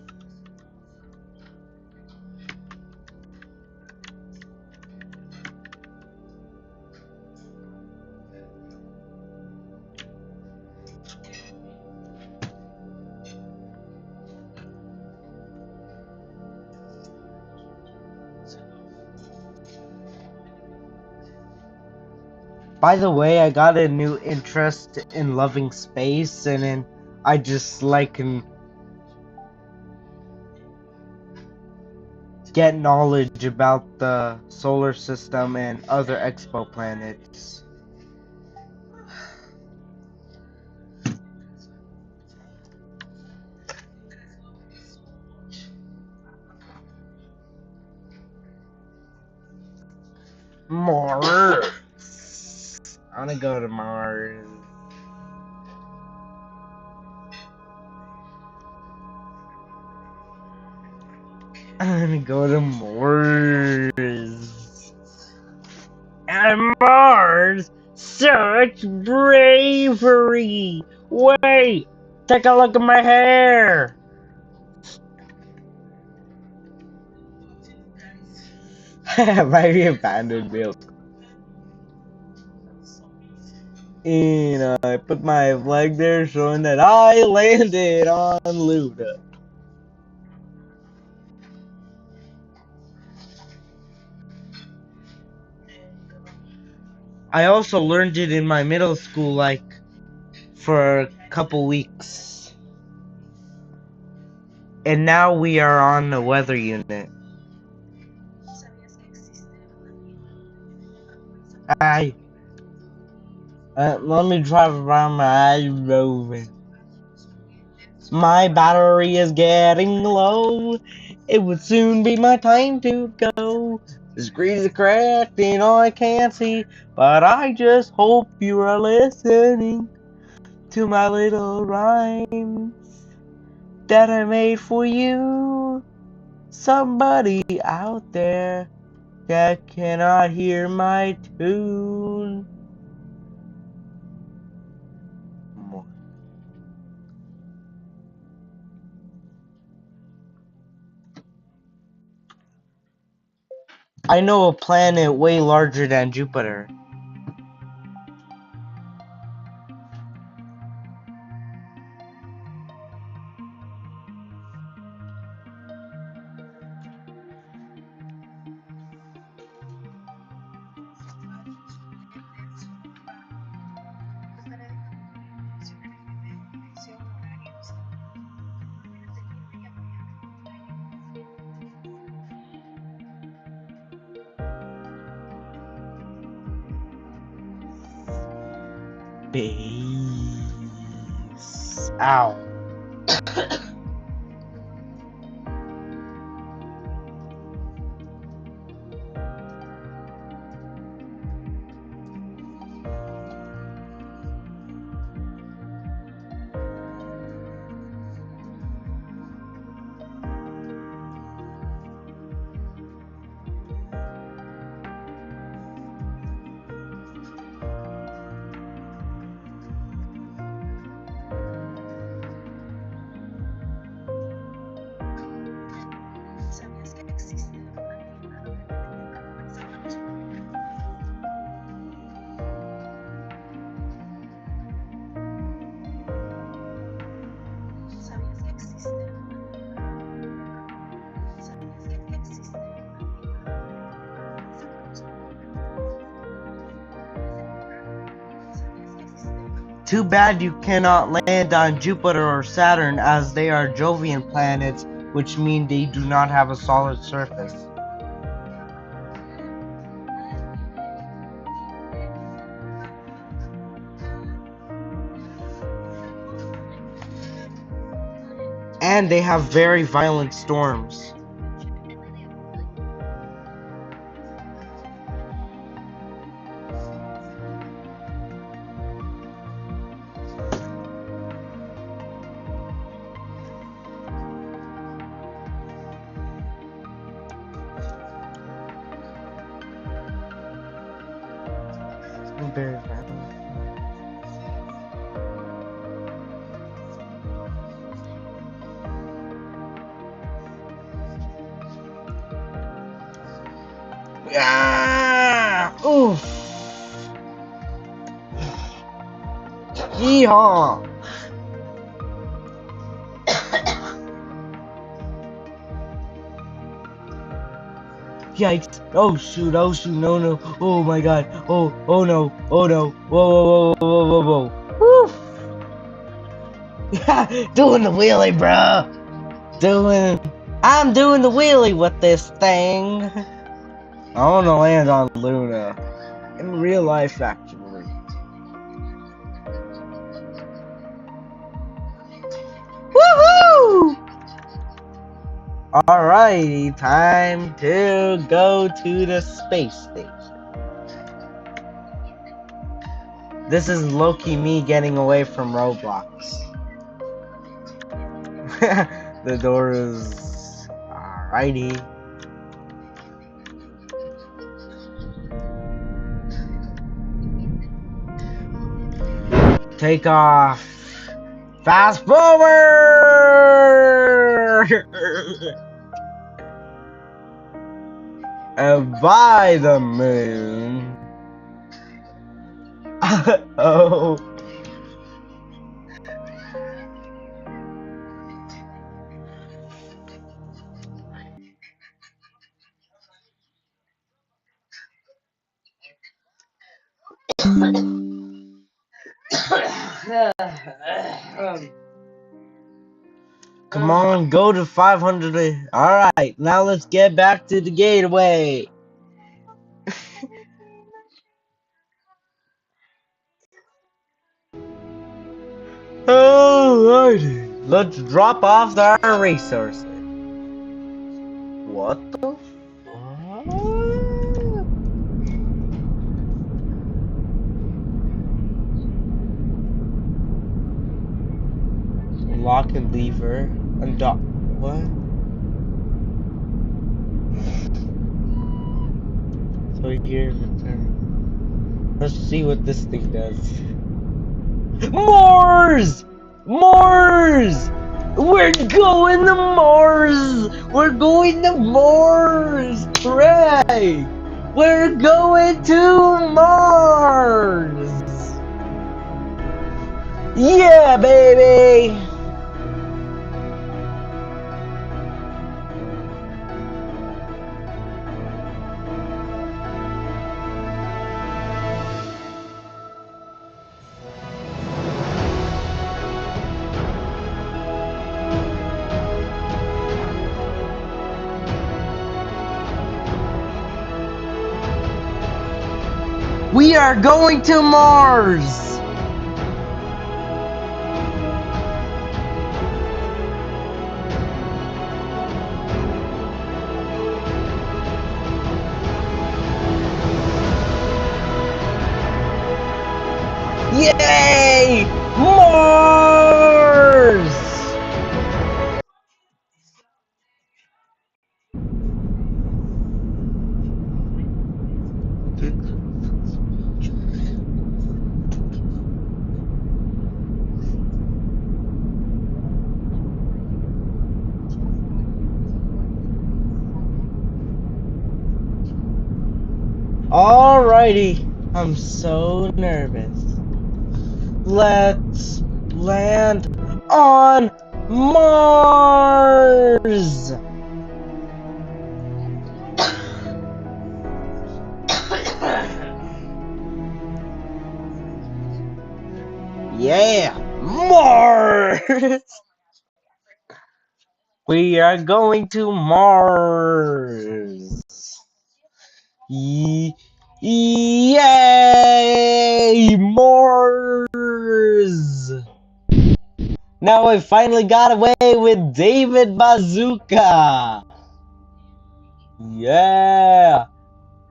By the way, I got a new interest in loving space, and then I just can get knowledge about the solar system and other exoplanets. Mars. I wanna go to Mars. I wanna go to Mars. And Mars, such bravery. Wait, take a look at my hair. Maybe abandoned me. And I put my flag there showing that I landed on Luna. I also learned it in my middle school, for a couple weeks. And now we are on the weather unit. Let me drive around my eyes roving. My battery is getting low. It would soon be my time to go. The screen is cracked and I can't see, but I just hope you are listening to my little rhymes that I made for you. Somebody out there that cannot hear my tune. I know a planet way larger than Jupiter. Babe. Ow. Too bad you cannot land on Jupiter or Saturn, as they are Jovian planets, which mean they do not have a solid surface. And they have very violent storms. Very violent. Ah! Oof! Yeehaw! Yikes! Oh shoot! Oh shoot! No! No! Oh my God! Oh! Oh no! Oh no! Whoa! Whoa! Whoa! Whoa! Whoa! Whoa! Woo! Yeah! Doing the wheelie, bro! I'm doing the wheelie with this thing. I want to land on Luna in real life, actually. Woohoo! Alrighty, time to go to the space station. This is low-key me getting away from Roblox. The door is... Alrighty. Take off. Fast forward! And by the moon. Oh. Come on, go to 500. Alright, now let's get back to the gateway. Alrighty, let's drop off our resources. What the fuck? Lock and lever. Undock. What? So here's the turn. Let's see what this thing does. Mars! Mars! We're going to Mars! We're going to Mars! Hooray! We're going to Mars! Yeah, baby! We are going to Mars! Yay! Mars! Alrighty, I'm so nervous. Let's land on Mars! Yeah, Mars! We are going to Mars! Yay! Mars! Now I finally got away with David Bazooka! Yeah!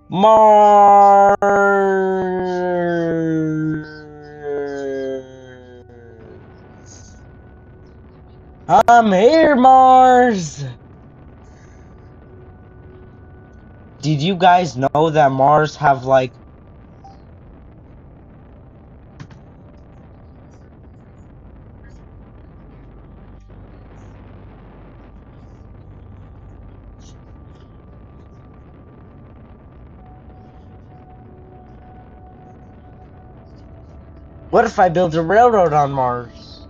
Mars! I'm here, Mars! Did you guys know that Mars have like what if I built a railroad on Mars?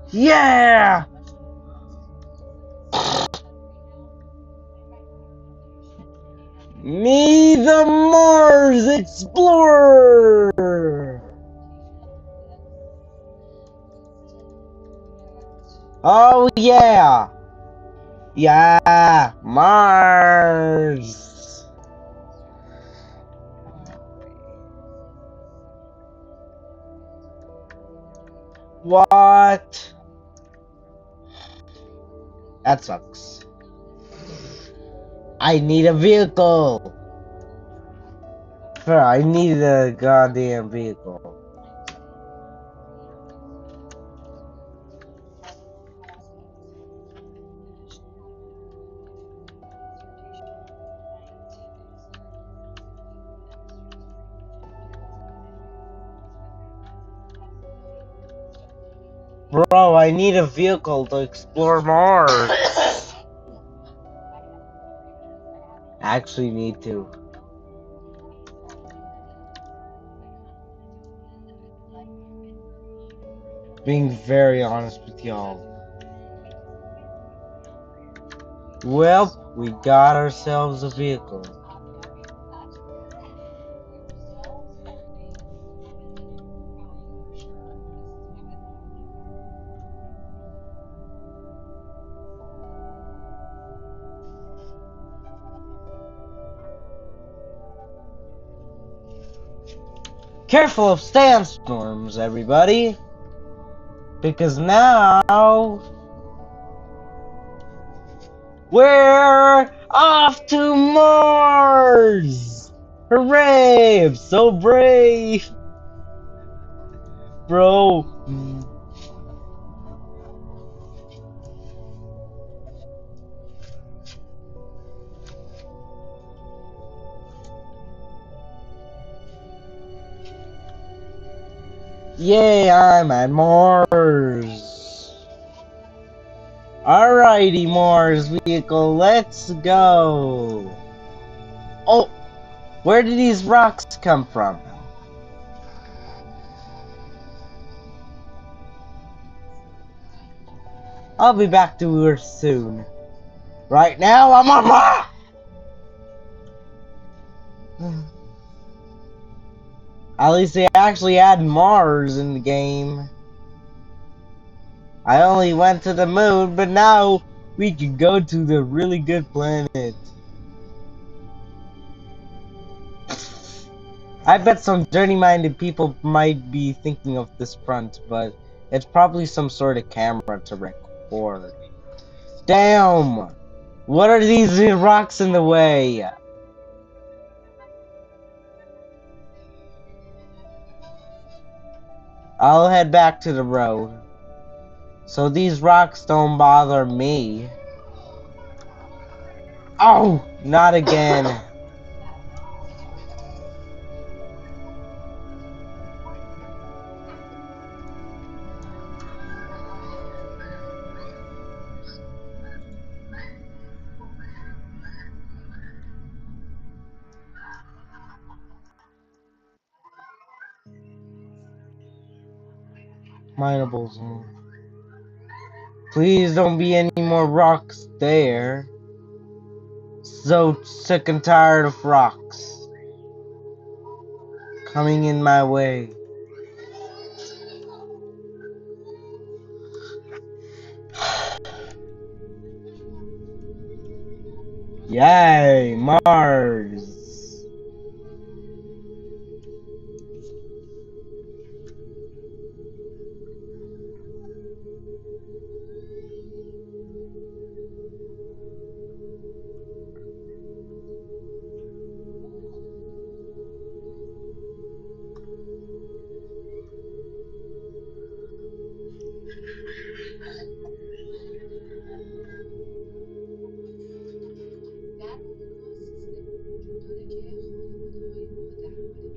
Yeah! Me, the Mars Explorer! Oh yeah! Yeah! Mars! What? That sucks. I need a vehicle! I need a goddamn vehicle. Bro, I need a vehicle to explore Mars. I actually need to. Being very honest with y'all. Well, we got ourselves a vehicle. Careful of sandstorms, everybody. Because now we're off to Mars! Hooray! I'm so brave! Bro. Yay, I'm at Mars. Alrighty, Mars vehicle, let's go. Oh, where did these rocks come from? I'll be back to Earth soon. Right now, I'm on Mars. At least they actually had Mars in the game. I only went to the moon, but now we can go to the really good planet. I bet some dirty-minded people might be thinking of this front, but it's probably some sort of camera to record. Damn! What are these rocks in the way? I'll head back to the road. So these rocks don't bother me. Oh, not again. Minables. Please don't be any more rocks there. So sick and tired of rocks coming in my way. Yay, Mars.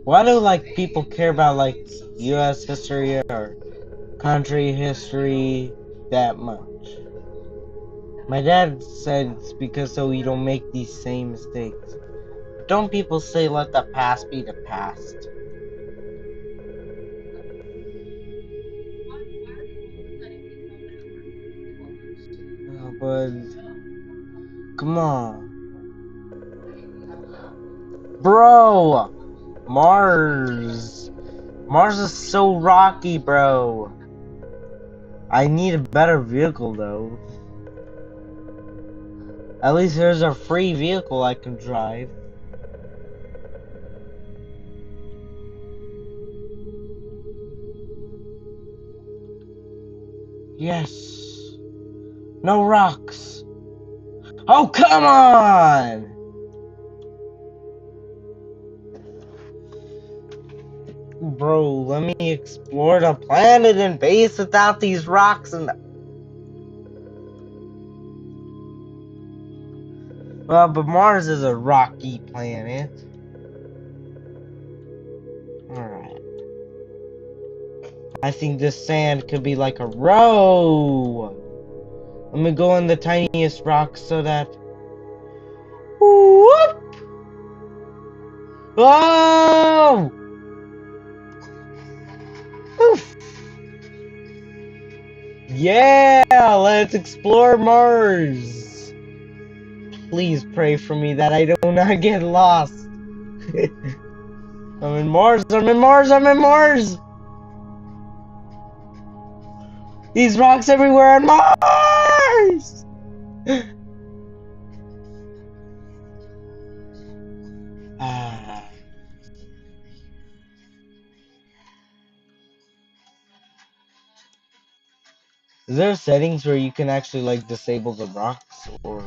Why do like people care about like US history or country history that much? My dad said it's because so we don't make these same mistakes. Don't people say let the past be the past? Oh, but come on. Bro! Mars! Mars is so rocky, bro. I need a better vehicle, though. At least there's a free vehicle I can drive. Yes. No rocks. Oh, come on! Bro, let me explore the planet and base without these rocks and... Well, but Mars is a rocky planet. Alright. I think this sand could be like a row. Let me go on the tiniest rock so that... Whoop! Oh! Oof. Yeah, let's explore Mars. Please pray for me that I do not get lost. I'm in Mars, I'm in Mars, I'm in Mars! These rocks everywhere on Mars! Ah. Is there settings where you can actually like disable the rocks or...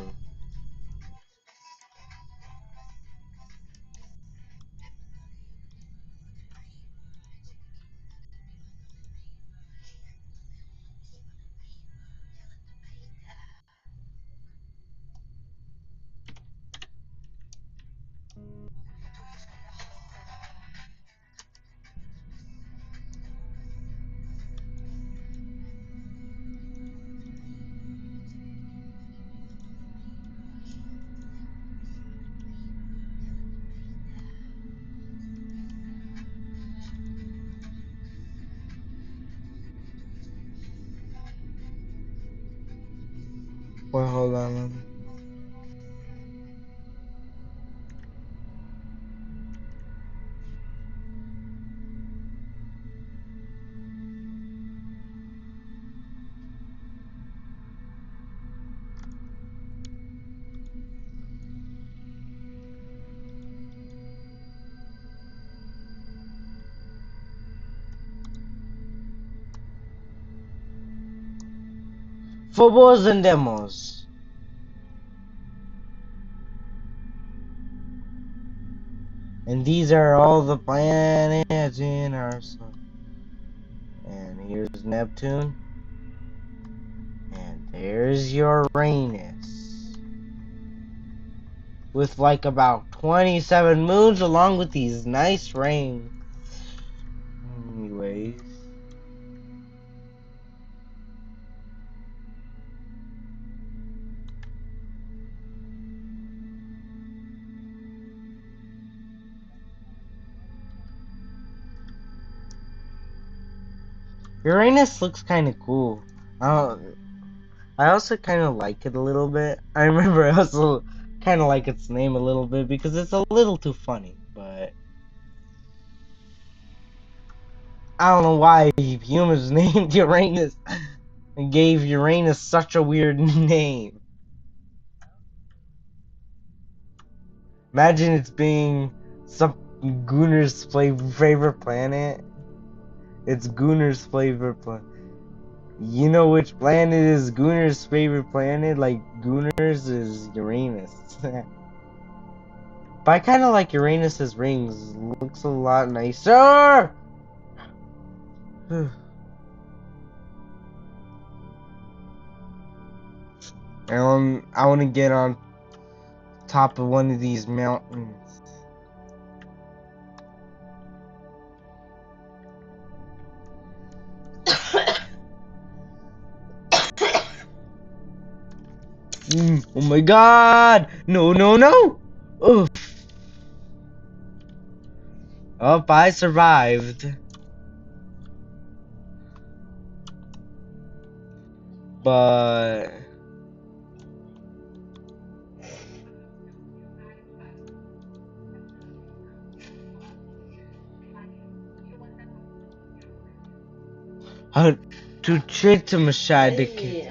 Well, hold on. Phobos and Demos. And these are all the planets in our sun. And here's Neptune. And there's Uranus. With like about 27 moons along with these nice rings. Anyways. Uranus looks kind of cool. I also kind of like it a little bit. I remember I also kind of like its name a little bit because it's a little too funny, but I don't know why humans named Uranus and gave Uranus such a weird name. Imagine it's being some Gunner's favorite planet. It's Gunner's favorite planet. You know which planet is Gunner's favorite planet? Like, Gunner's is Uranus. But I kind of like Uranus's rings. Looks a lot nicer! I want to get on top of one of these mountains. Oh my god! No, no, no! Oof. Oh, I survived. But... to treat to مشاهدك.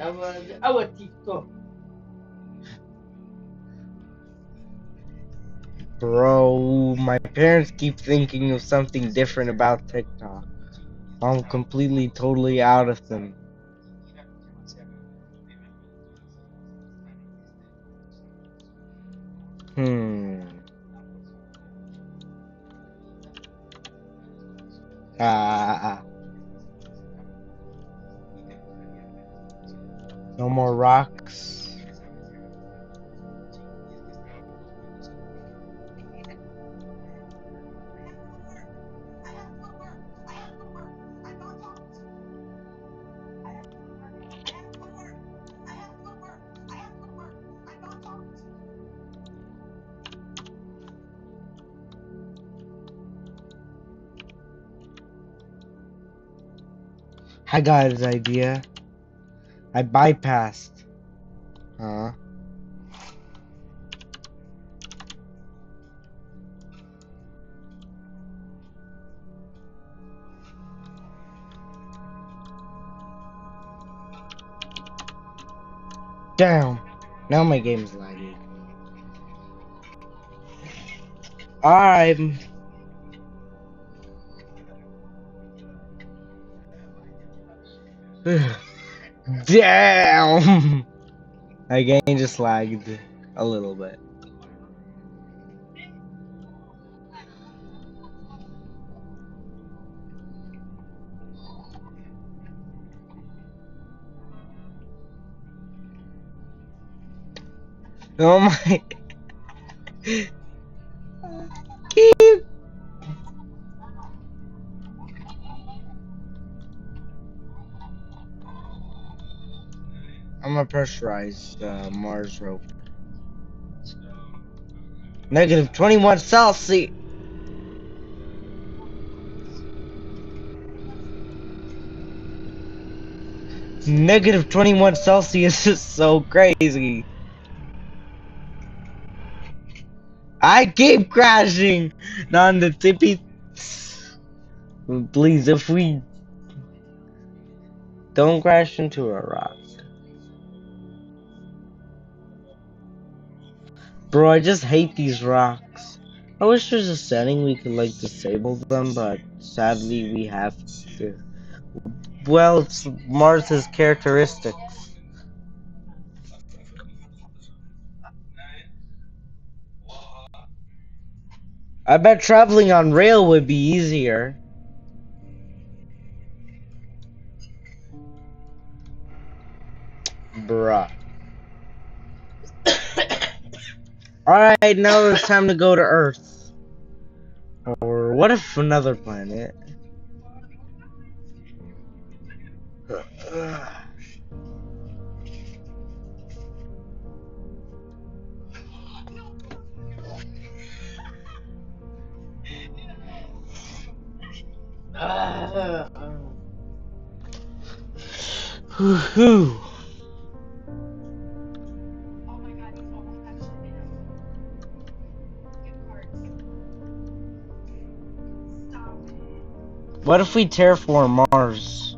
Bro, my parents keep thinking of something different about TikTok. I'm completely, totally out of them. No more rocks. I got his idea. I bypassed. Huh? Damn. Now my game's laggy. I'm... Damn! My game just lagged a little bit. Oh my... I'm gonna pressurize Mars rope. Negative 21 Celsius. Negative 21 Celsius is so crazy. I keep crashing on the tippy. Please, if we don't crash into a rock. Bro, I just hate these rocks. I wish there's a setting we could like disable them, but sadly we have to. Well, it's Mars's characteristics. I bet traveling on rail would be easier. Bruh. Alright, now it's time to go to Earth. Or what if another planet? Whew. What if we terraform Mars?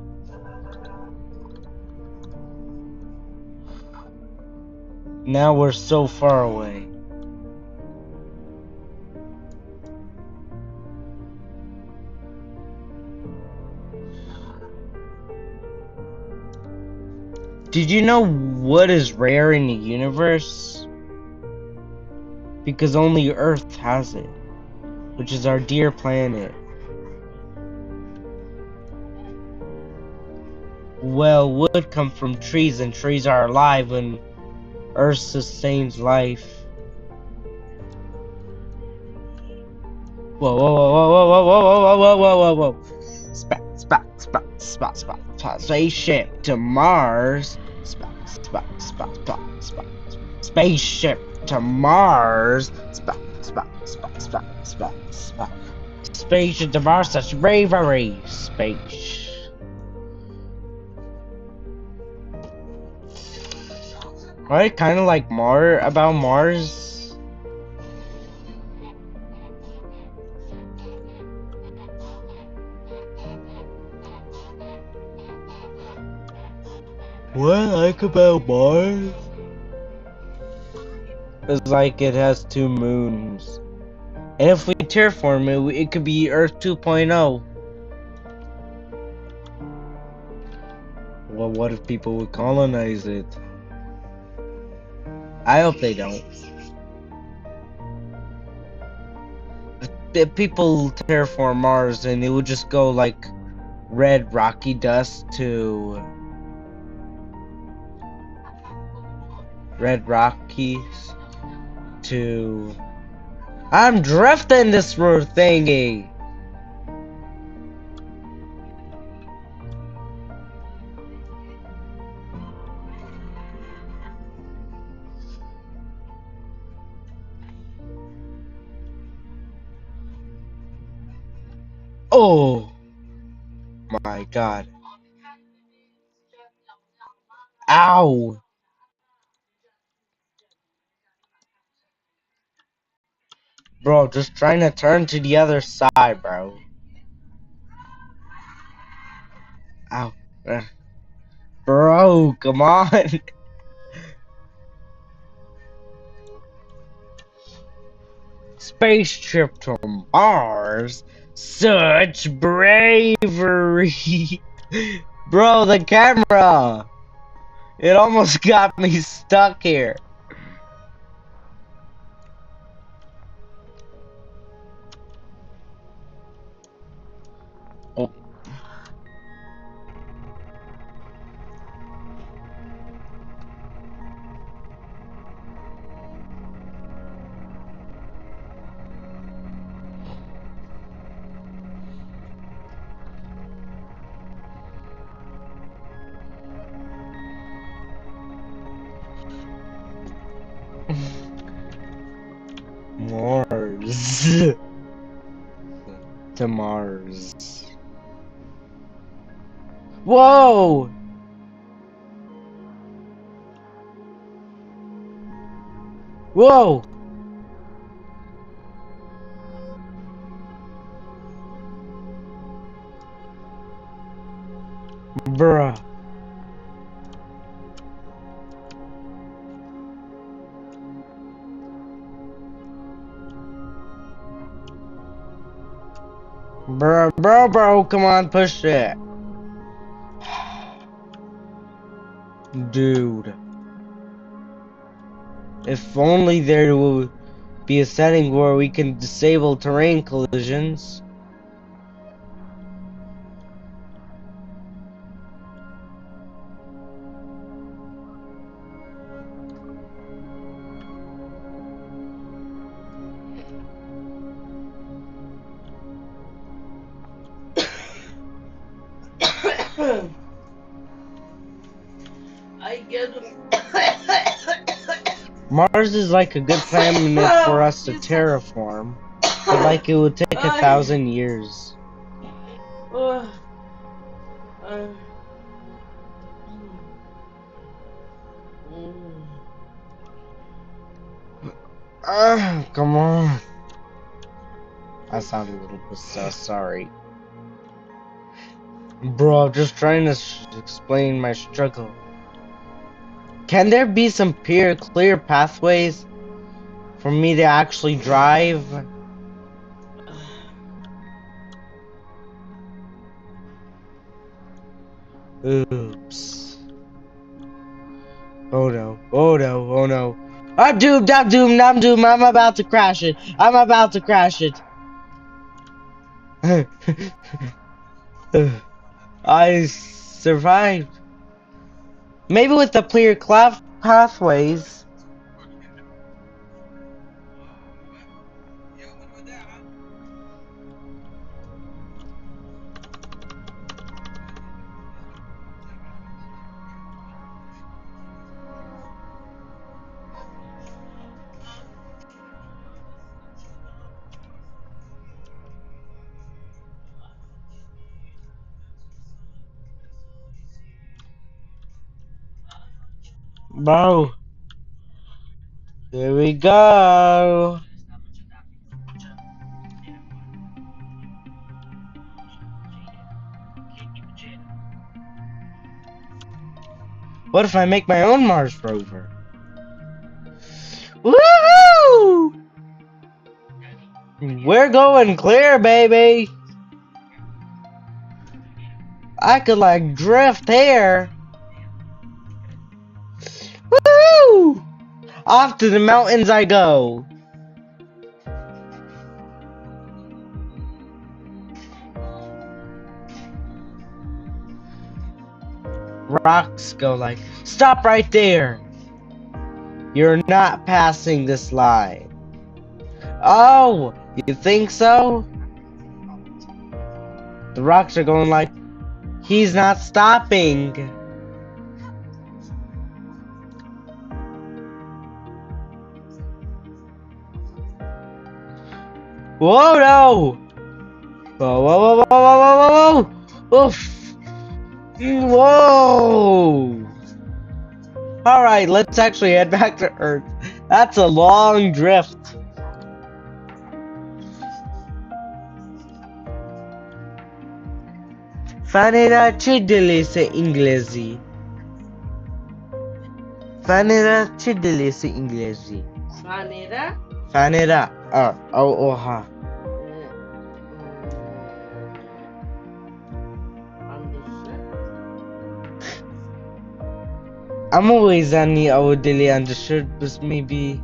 Now we're so far away. Did you know what is rare in the universe? Because only Earth has it, which is our dear planet. Well, wood comes from trees, and trees are alive when Earth sustains life. Whoa, whoa, whoa, whoa, whoa, whoa, whoa, whoa, whoa, whoa, whoa, whoa. Spaceship to Mars. Spaceship to Mars. Spaceship to Mars, such bravery. Space. Right? Kind of like about Mars. What I like about Mars is like it has 2 moons. And if we terraform it, it could be Earth 2.0. Well, what if people would colonize it? I hope they don't. If people terraform Mars, and it would just go like red rocky dust to red rockies to I'm drifting this thingy. Oh my god. Ow. Bro, just trying to turn to the other side, bro. Ow. Bro, come on. Spaceship to Mars. Such bravery. Bro, the camera. It almost got me stuck here. Oh. Mars. To Mars. Whoa! Whoa! Bruh. Bro, come on, push it. Dude. If only there would be a setting where we can disable terrain collisions. Mars is like a good planet for us to terraform, but like it would take 1,000 years. Come on. I sound a little bit sorry. Bro, I'm just trying to explain my struggle. Can there be some clear pathways for me to actually drive? Oops. Oh no, oh no, oh no. I'm doomed, I'm doomed, I'm doomed, I'm about to crash it. I'm about to crash it. I survived. Maybe with the clear pathways. Bro. Here we go. What if I make my own Mars rover? Woohoo! We're going clear, baby. I could like drift here. Woohoo! Off to the mountains I go. Rocks go like, stop right there. You're not passing this line. Oh, you think so? The rocks are going like, he's not stopping. Whoa, no! Whoa, whoa, whoa, whoa, whoa, whoa, whoa! Oof! Whoa! Alright, let's actually head back to Earth. That's a long drift. Fanera Chidilise Inglesi. Fanera Chidilise Inglesi. Manera? Fanera. Oha. I'm always Zani Awadili understood, but maybe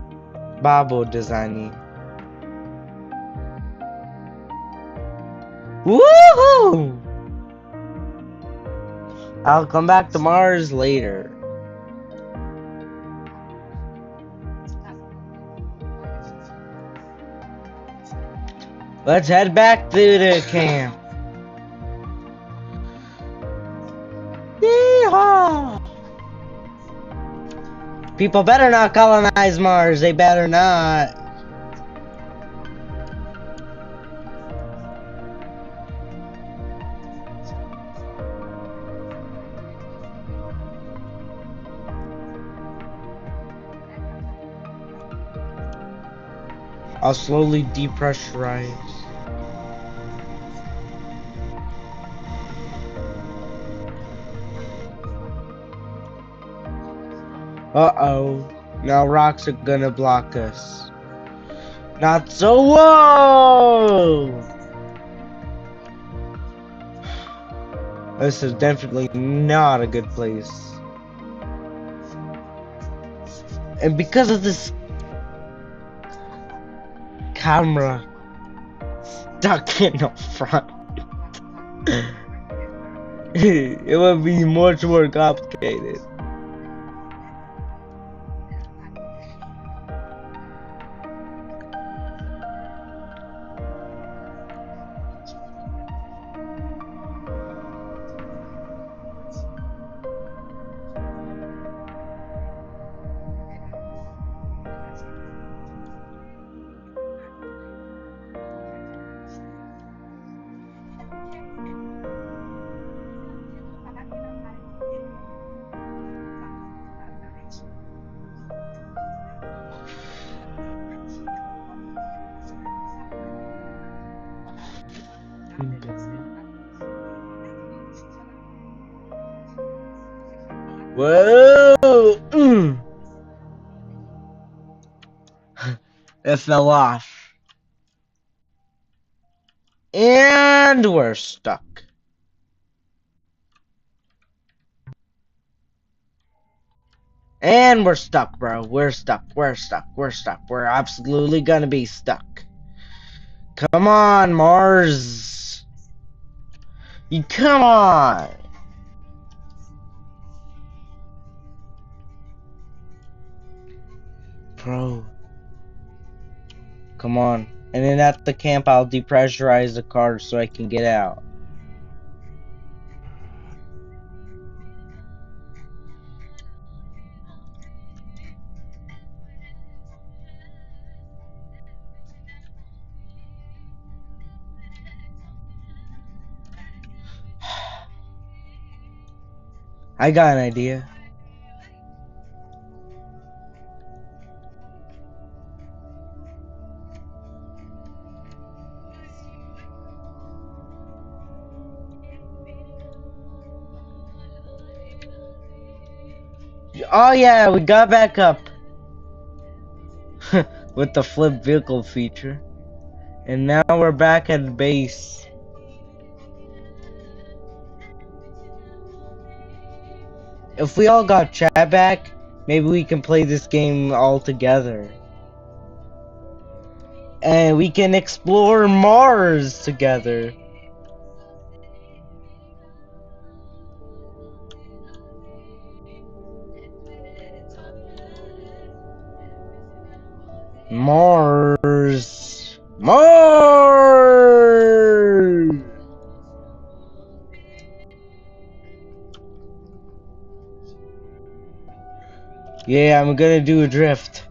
Babo Dazani. Woohoo! I'll come back to Mars later. Let's head back to the camp. Yeehaw! People better not colonize Mars. They better not. I'll slowly depressurize. Uh-oh. Now rocks are gonna block us. Not so. Whoa! This is definitely not a good place. And because of this camera stuck in the front, it would be much more complicated. Whoa! It fell off. And we're stuck. And we're stuck, bro. We're stuck. We're stuck. We're stuck. We're absolutely gonna be stuck. Come on, Mars. You come on. Bro. Come on. And then at the camp, I'll depressurize the car so I can get out. I got an idea. Oh yeah, we got back up. With the flip vehicle feature. And now we're back at base. If we all got chat back, maybe we can play this game all together. And we can explore Mars together. Mars. Mars. Yeah, I'm gonna do a drift.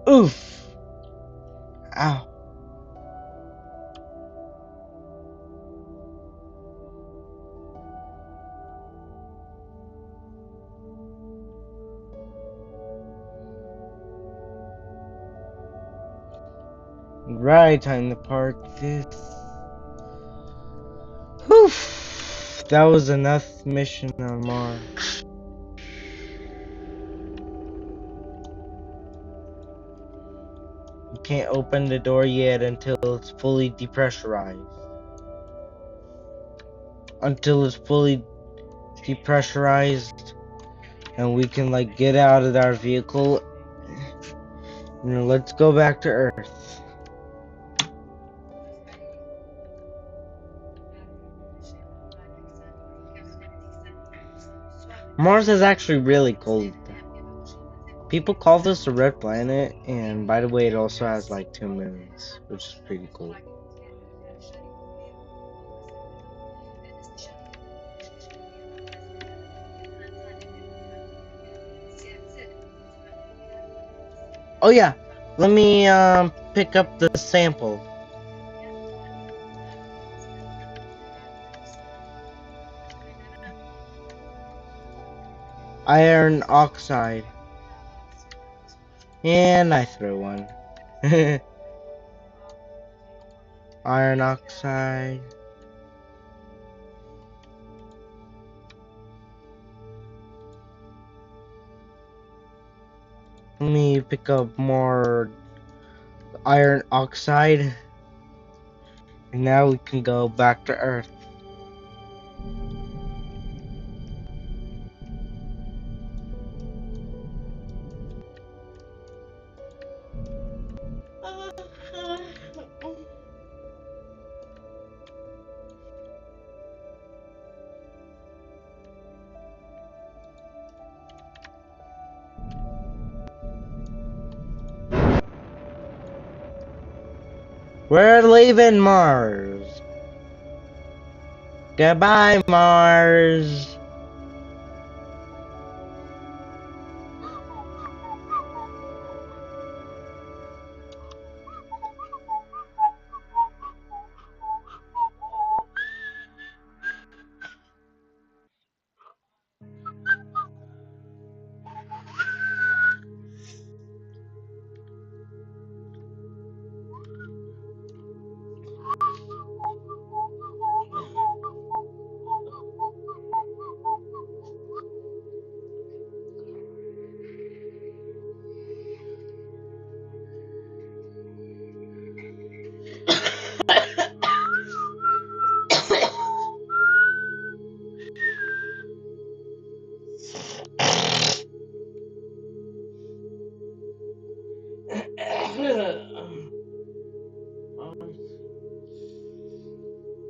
Oof. Ow. Right, time to park this. Oof. That was enough mission on Mars. You can't open the door yet until it's fully depressurized. Until it's fully depressurized and we can like get out of our vehicle. You know, let's go back to Earth. Mars is actually really cold. People call this a red planet, and by the way, it also has like 2 moons, which is pretty cool. Oh yeah, let me pick up the sample. Iron oxide. And I throw one. Iron oxide. Let me pick up more iron oxide. And now we can go back to Earth. We're leaving Mars. Goodbye, Mars.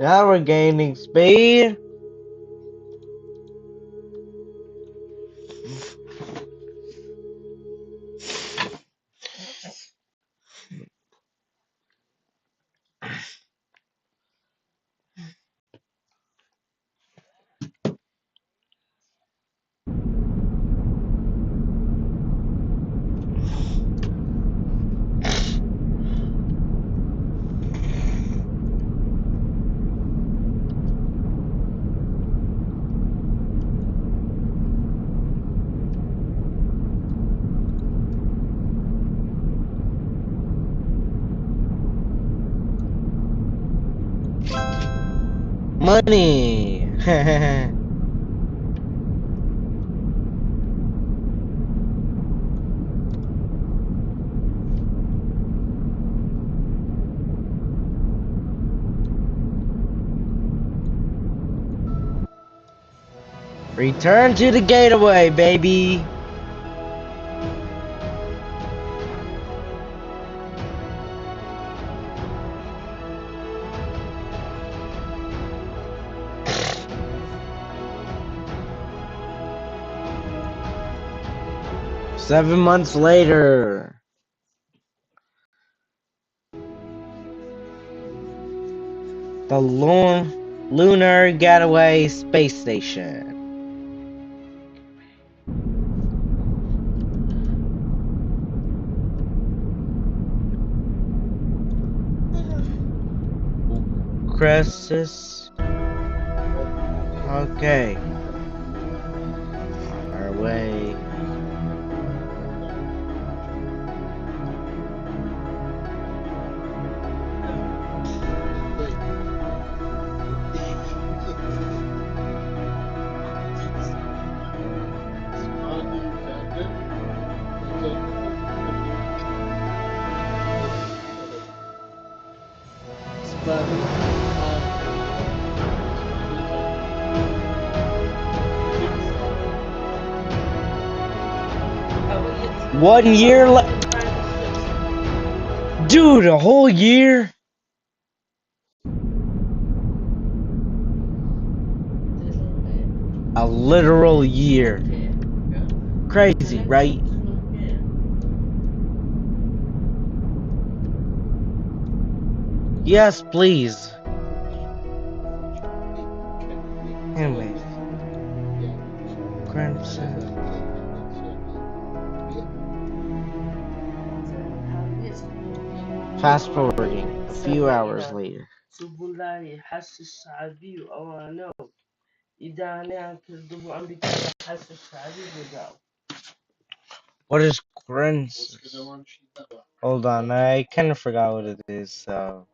Now we're gaining speed. Money. Return to the gateway, baby. Seven months later. The Lunar Getaway Space Station. Crisis. Okay. On our way. One year left. Dude, a whole year? A literal year. Crazy, right? Yes, please. Anyway. Crimson. Fast forwarding a few hours later. What is crimson? Hold on, I kind of forgot what it is, so.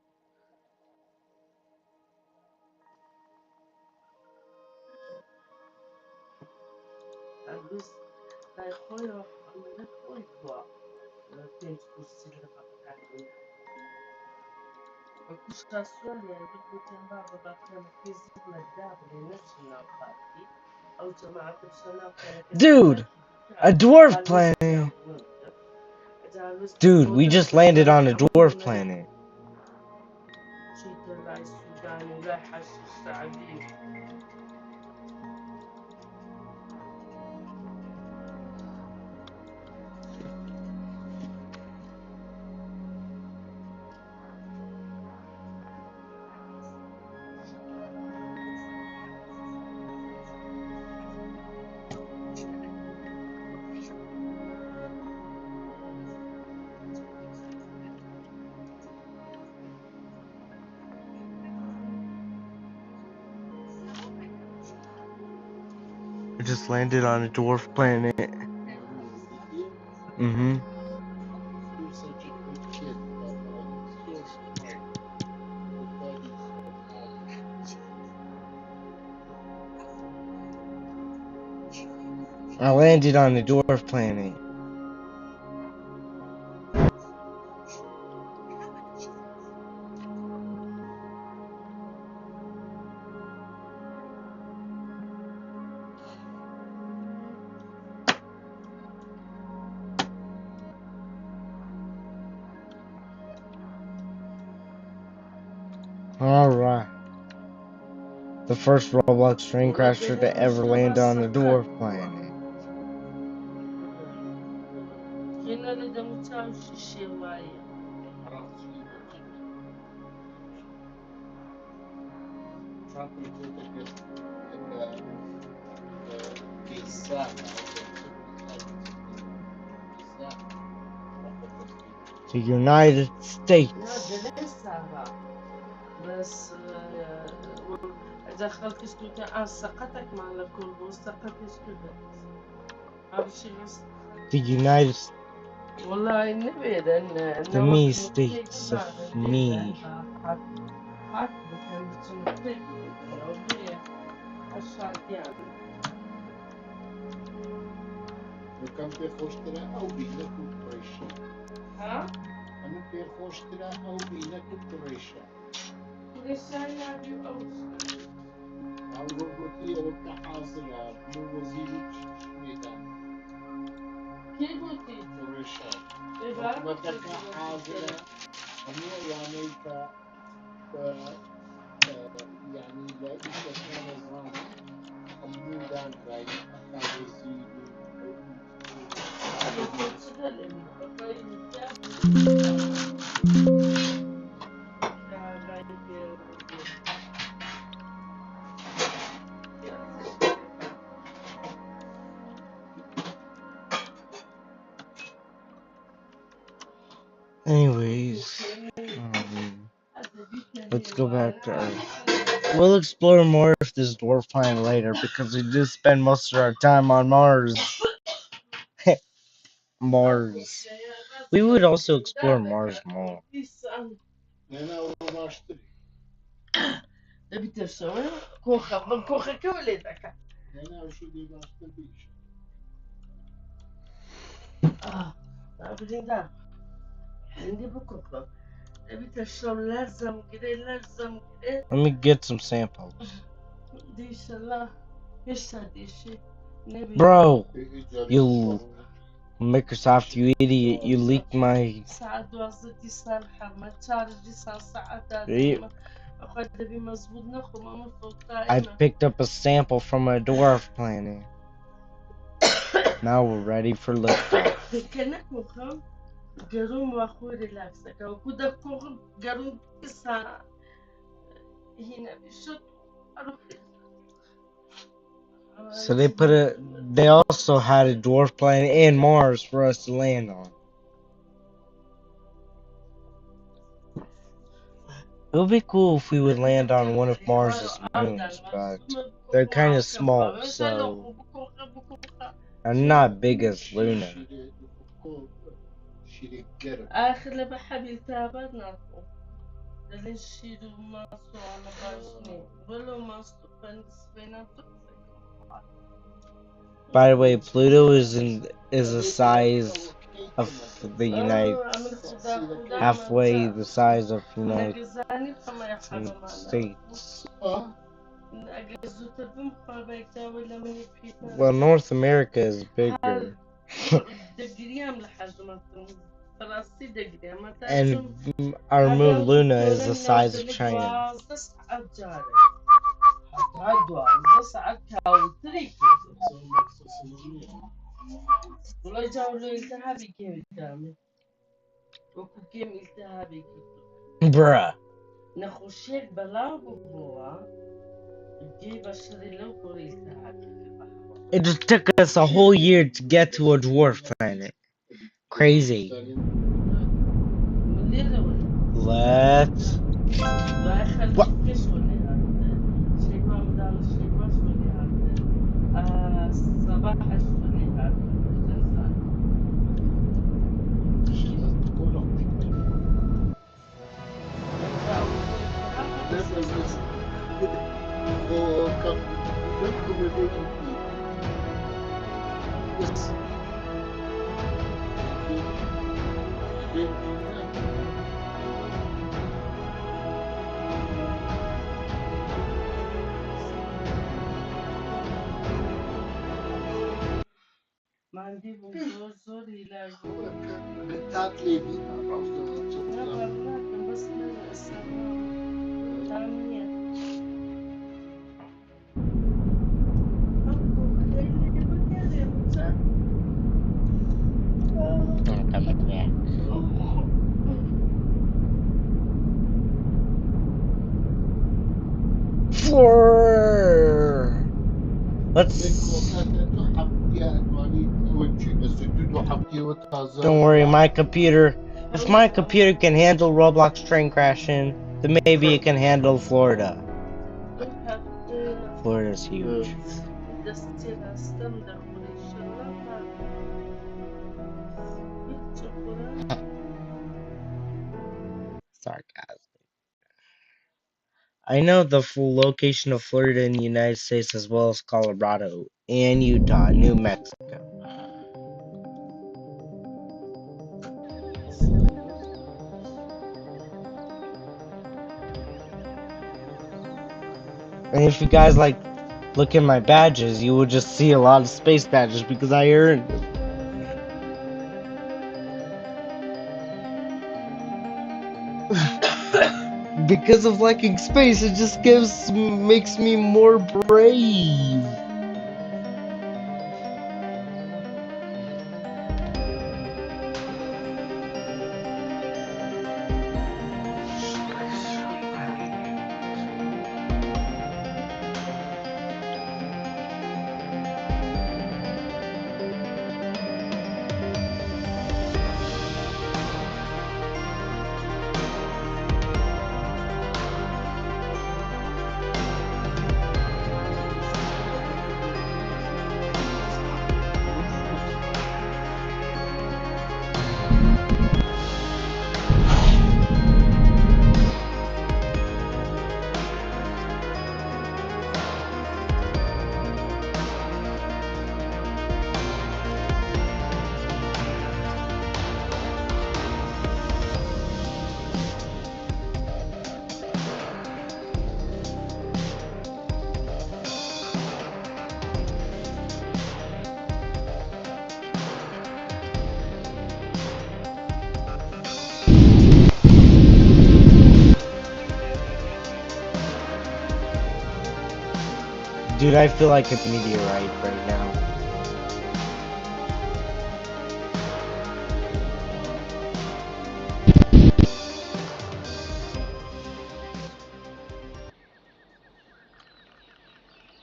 Dude, a dwarf planet. Dude, we just landed on a dwarf planet. We just landed on a dwarf planet. Mm-hmm. I landed on a dwarf planet. Alright. The first Roblox train crasher to ever land on a dwarf planet. Kenara da mutum şişe var ya. The United Ya States. dele sava. بس إذا خلت استوتا أنا سقطك مع الكل سقط استوتا عارف بس The United والله نبيد إن the me states of me. حق كان بتشوف لو بيه عشان يعني وكم بخوشترا أو بينك وبريشة ها أنا بخوشترا أو بينك وبريشة ليش يعني أو أو ربطي أو تحاصلها مو وزيرك ميدان كيف قلتي بريشة إذا وكمتك حاصلة أمي وانيك يعني لا إشتكان الزرانا أمودان راي أخذ وزيري Anyways, let's go back to Earth. We'll explore more of this dwarf planet later because we did spend most of our time on Mars. Mars. We would also explore Mars more. أنا وباشتري تبي تسوي كوخة كولدك أنا وشو دي باشتريش بدين ده عندي بكوخة تبي تسوي لازم كده Let me get some samples. دي سلا إيش هذا الشيء نبي Bro, you Microsoft, you idiot, you leaked my... ساعات وظيفتي صالحة ما تشارجي ساعات You- أخذ بي مزبوط نخو ما مفوق I قائمة picked up a sample from a dwarf planet. Now we're ready for liftoff. كأنك مخم قرون واخو ريلاكسك وكده كوخ قرون كسا هنا بشوت أروح So they also had a dwarf planet and Mars for us to land on. It would be cool if we would land on one of Mars's moons, but they're kind of small, so they're not big as Luna. آخر لما حبي تابت ناكو دلين شيرو ما سو أنا باشني ولو ما سو بنسبنا By the way, Pluto is the size of the halfway the size of United States. Well, North America is bigger. And our moon Luna is the size of China. والله جاولو التهابي كيف قدامي وكوكيم التهابي كيف Bruh. نخوشيك بلا بقوا جيب الشري لو كوري التهابي It just took us a whole year to get to a dwarf planet. Crazy. Let's... What? ما عندي بوزور زور يلاقي بنتات ليبينا روضة لا بس السلام تامية Don't worry, if my computer can handle Roblox train crashing, then maybe it can handle Florida. Florida's huge. Sarcasm. I know the full location of Florida in the United States as well as Colorado and Utah, New Mexico. And if you guys look at my badges, you will just see a lot of space badges because I earned them. Because of liking space, it just makes me more brave. Dude, I feel like a meteorite right now.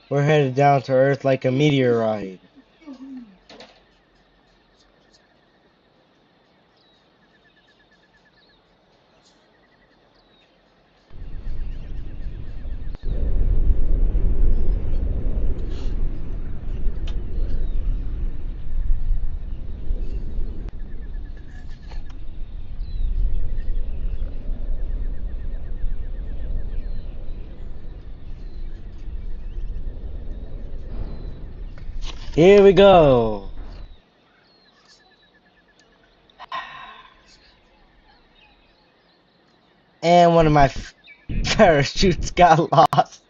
We're headed down to Earth like a meteorite. Here we go. And one of my parachutes got lost.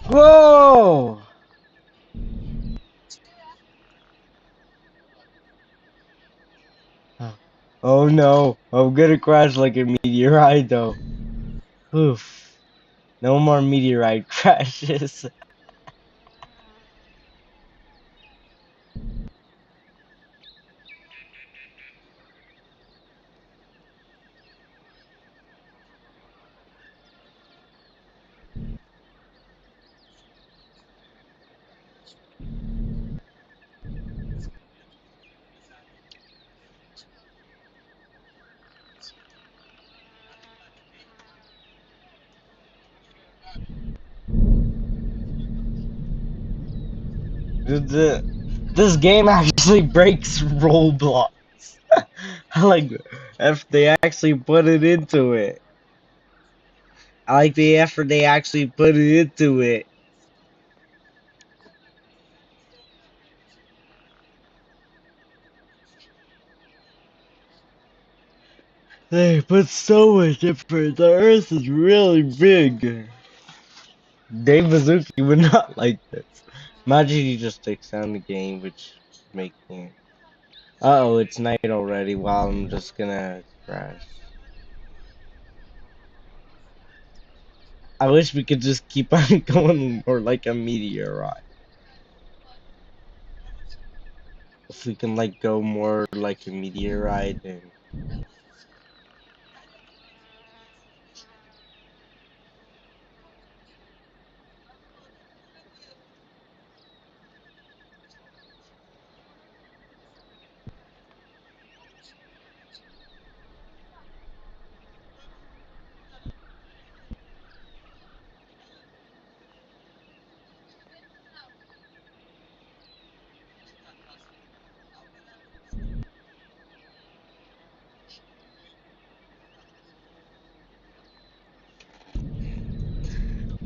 Whoa! Oh no, I'm gonna crash like a meteorite though. Oof. No more meteorite crashes. This game actually breaks Roblox. I like if they actually put it into it. I like the effort they actually put it into it. They put so much effort. The Earth is really big. Dave Bazuki would not like this. Imagine he just takes down the game, which making it. Uh oh, it's night already. Well, I'm just gonna crash. I wish we could just keep on going more like a meteorite. If we can like go more like a meteorite and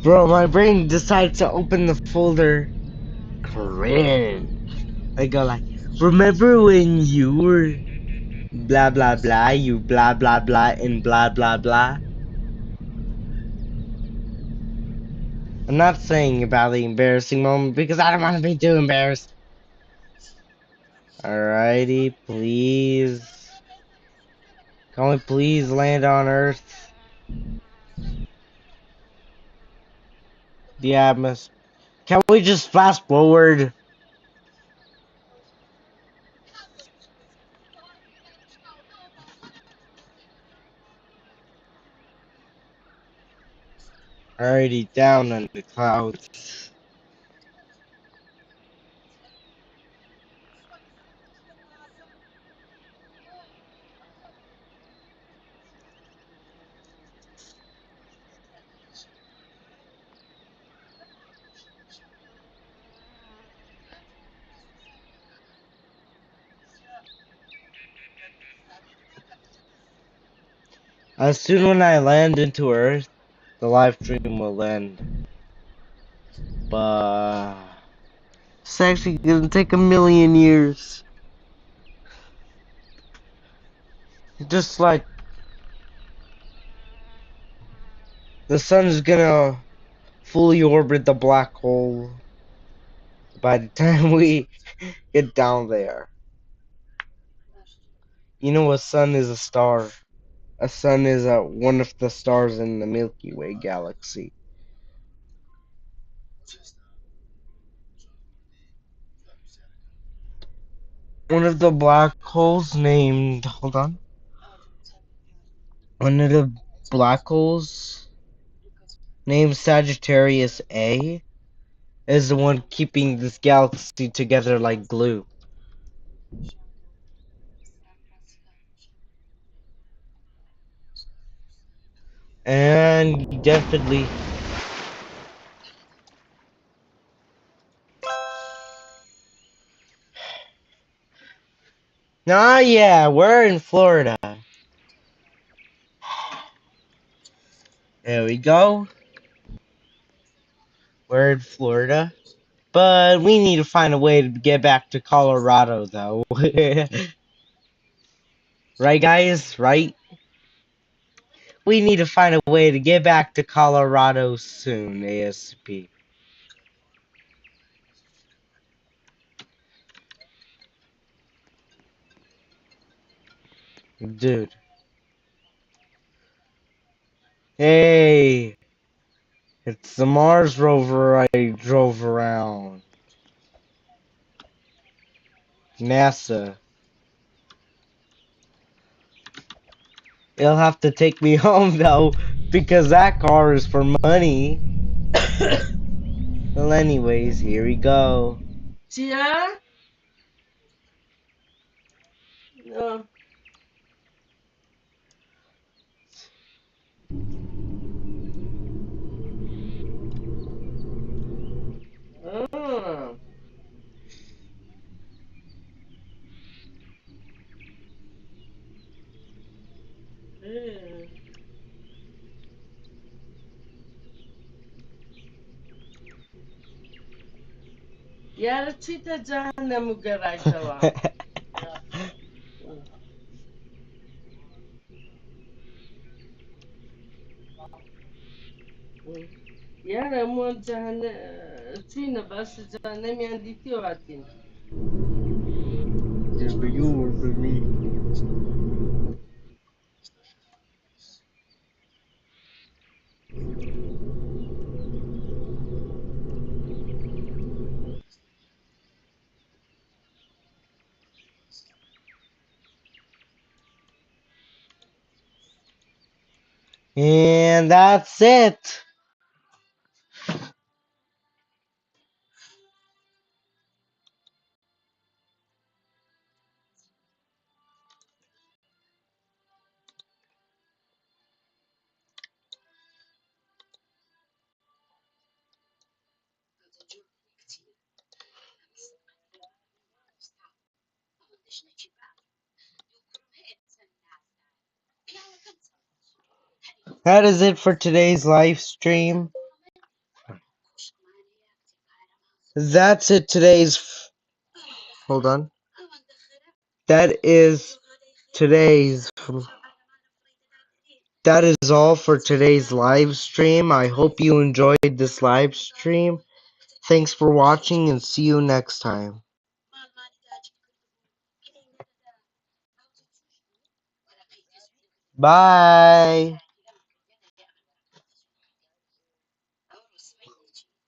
bro, my brain decides to open the folder. Cringe. I go like, remember when you were blah blah blah, you blah blah blah and blah blah blah. I'm not saying about the embarrassing moment because I don't want to be too embarrassed. Alrighty, please. Can we please land on Earth? The atmosphere. Can we just fast forward? Already down in the clouds. As soon when I land into Earth, the live stream will end. But it's actually gonna take 1,000,000 years. Just like the sun's gonna fully orbit the black hole by the time we get down there. You know, a sun is a star. A sun is one of the stars in the Milky Way galaxy. One of the black holes named, hold on. One of the black holes named Sagittarius A is the one keeping this galaxy together like glue. And definitely. Ah, yeah, we're in Florida. There we go. We're in Florida. But we need to find a way to get back to Colorado, though. Right, guys? Right? We need to find a way to get back to Colorado soon, ASP. Dude. Hey! It's the Mars rover I drove around. NASA. It'll have to take me home, though, because that car is for money. Well, anyways, here we go. Tia? No. Oh. Eh. यार चीता जहन्नम गराइतवा Yara mo China basi jahannam yanditi watin. Yeah, but you work with me. And that's it. That is it for today's live stream. That's it hold on. That is today's That is all for today's live stream. I hope you enjoyed this live stream. Thanks for watching and see you next time. Bye.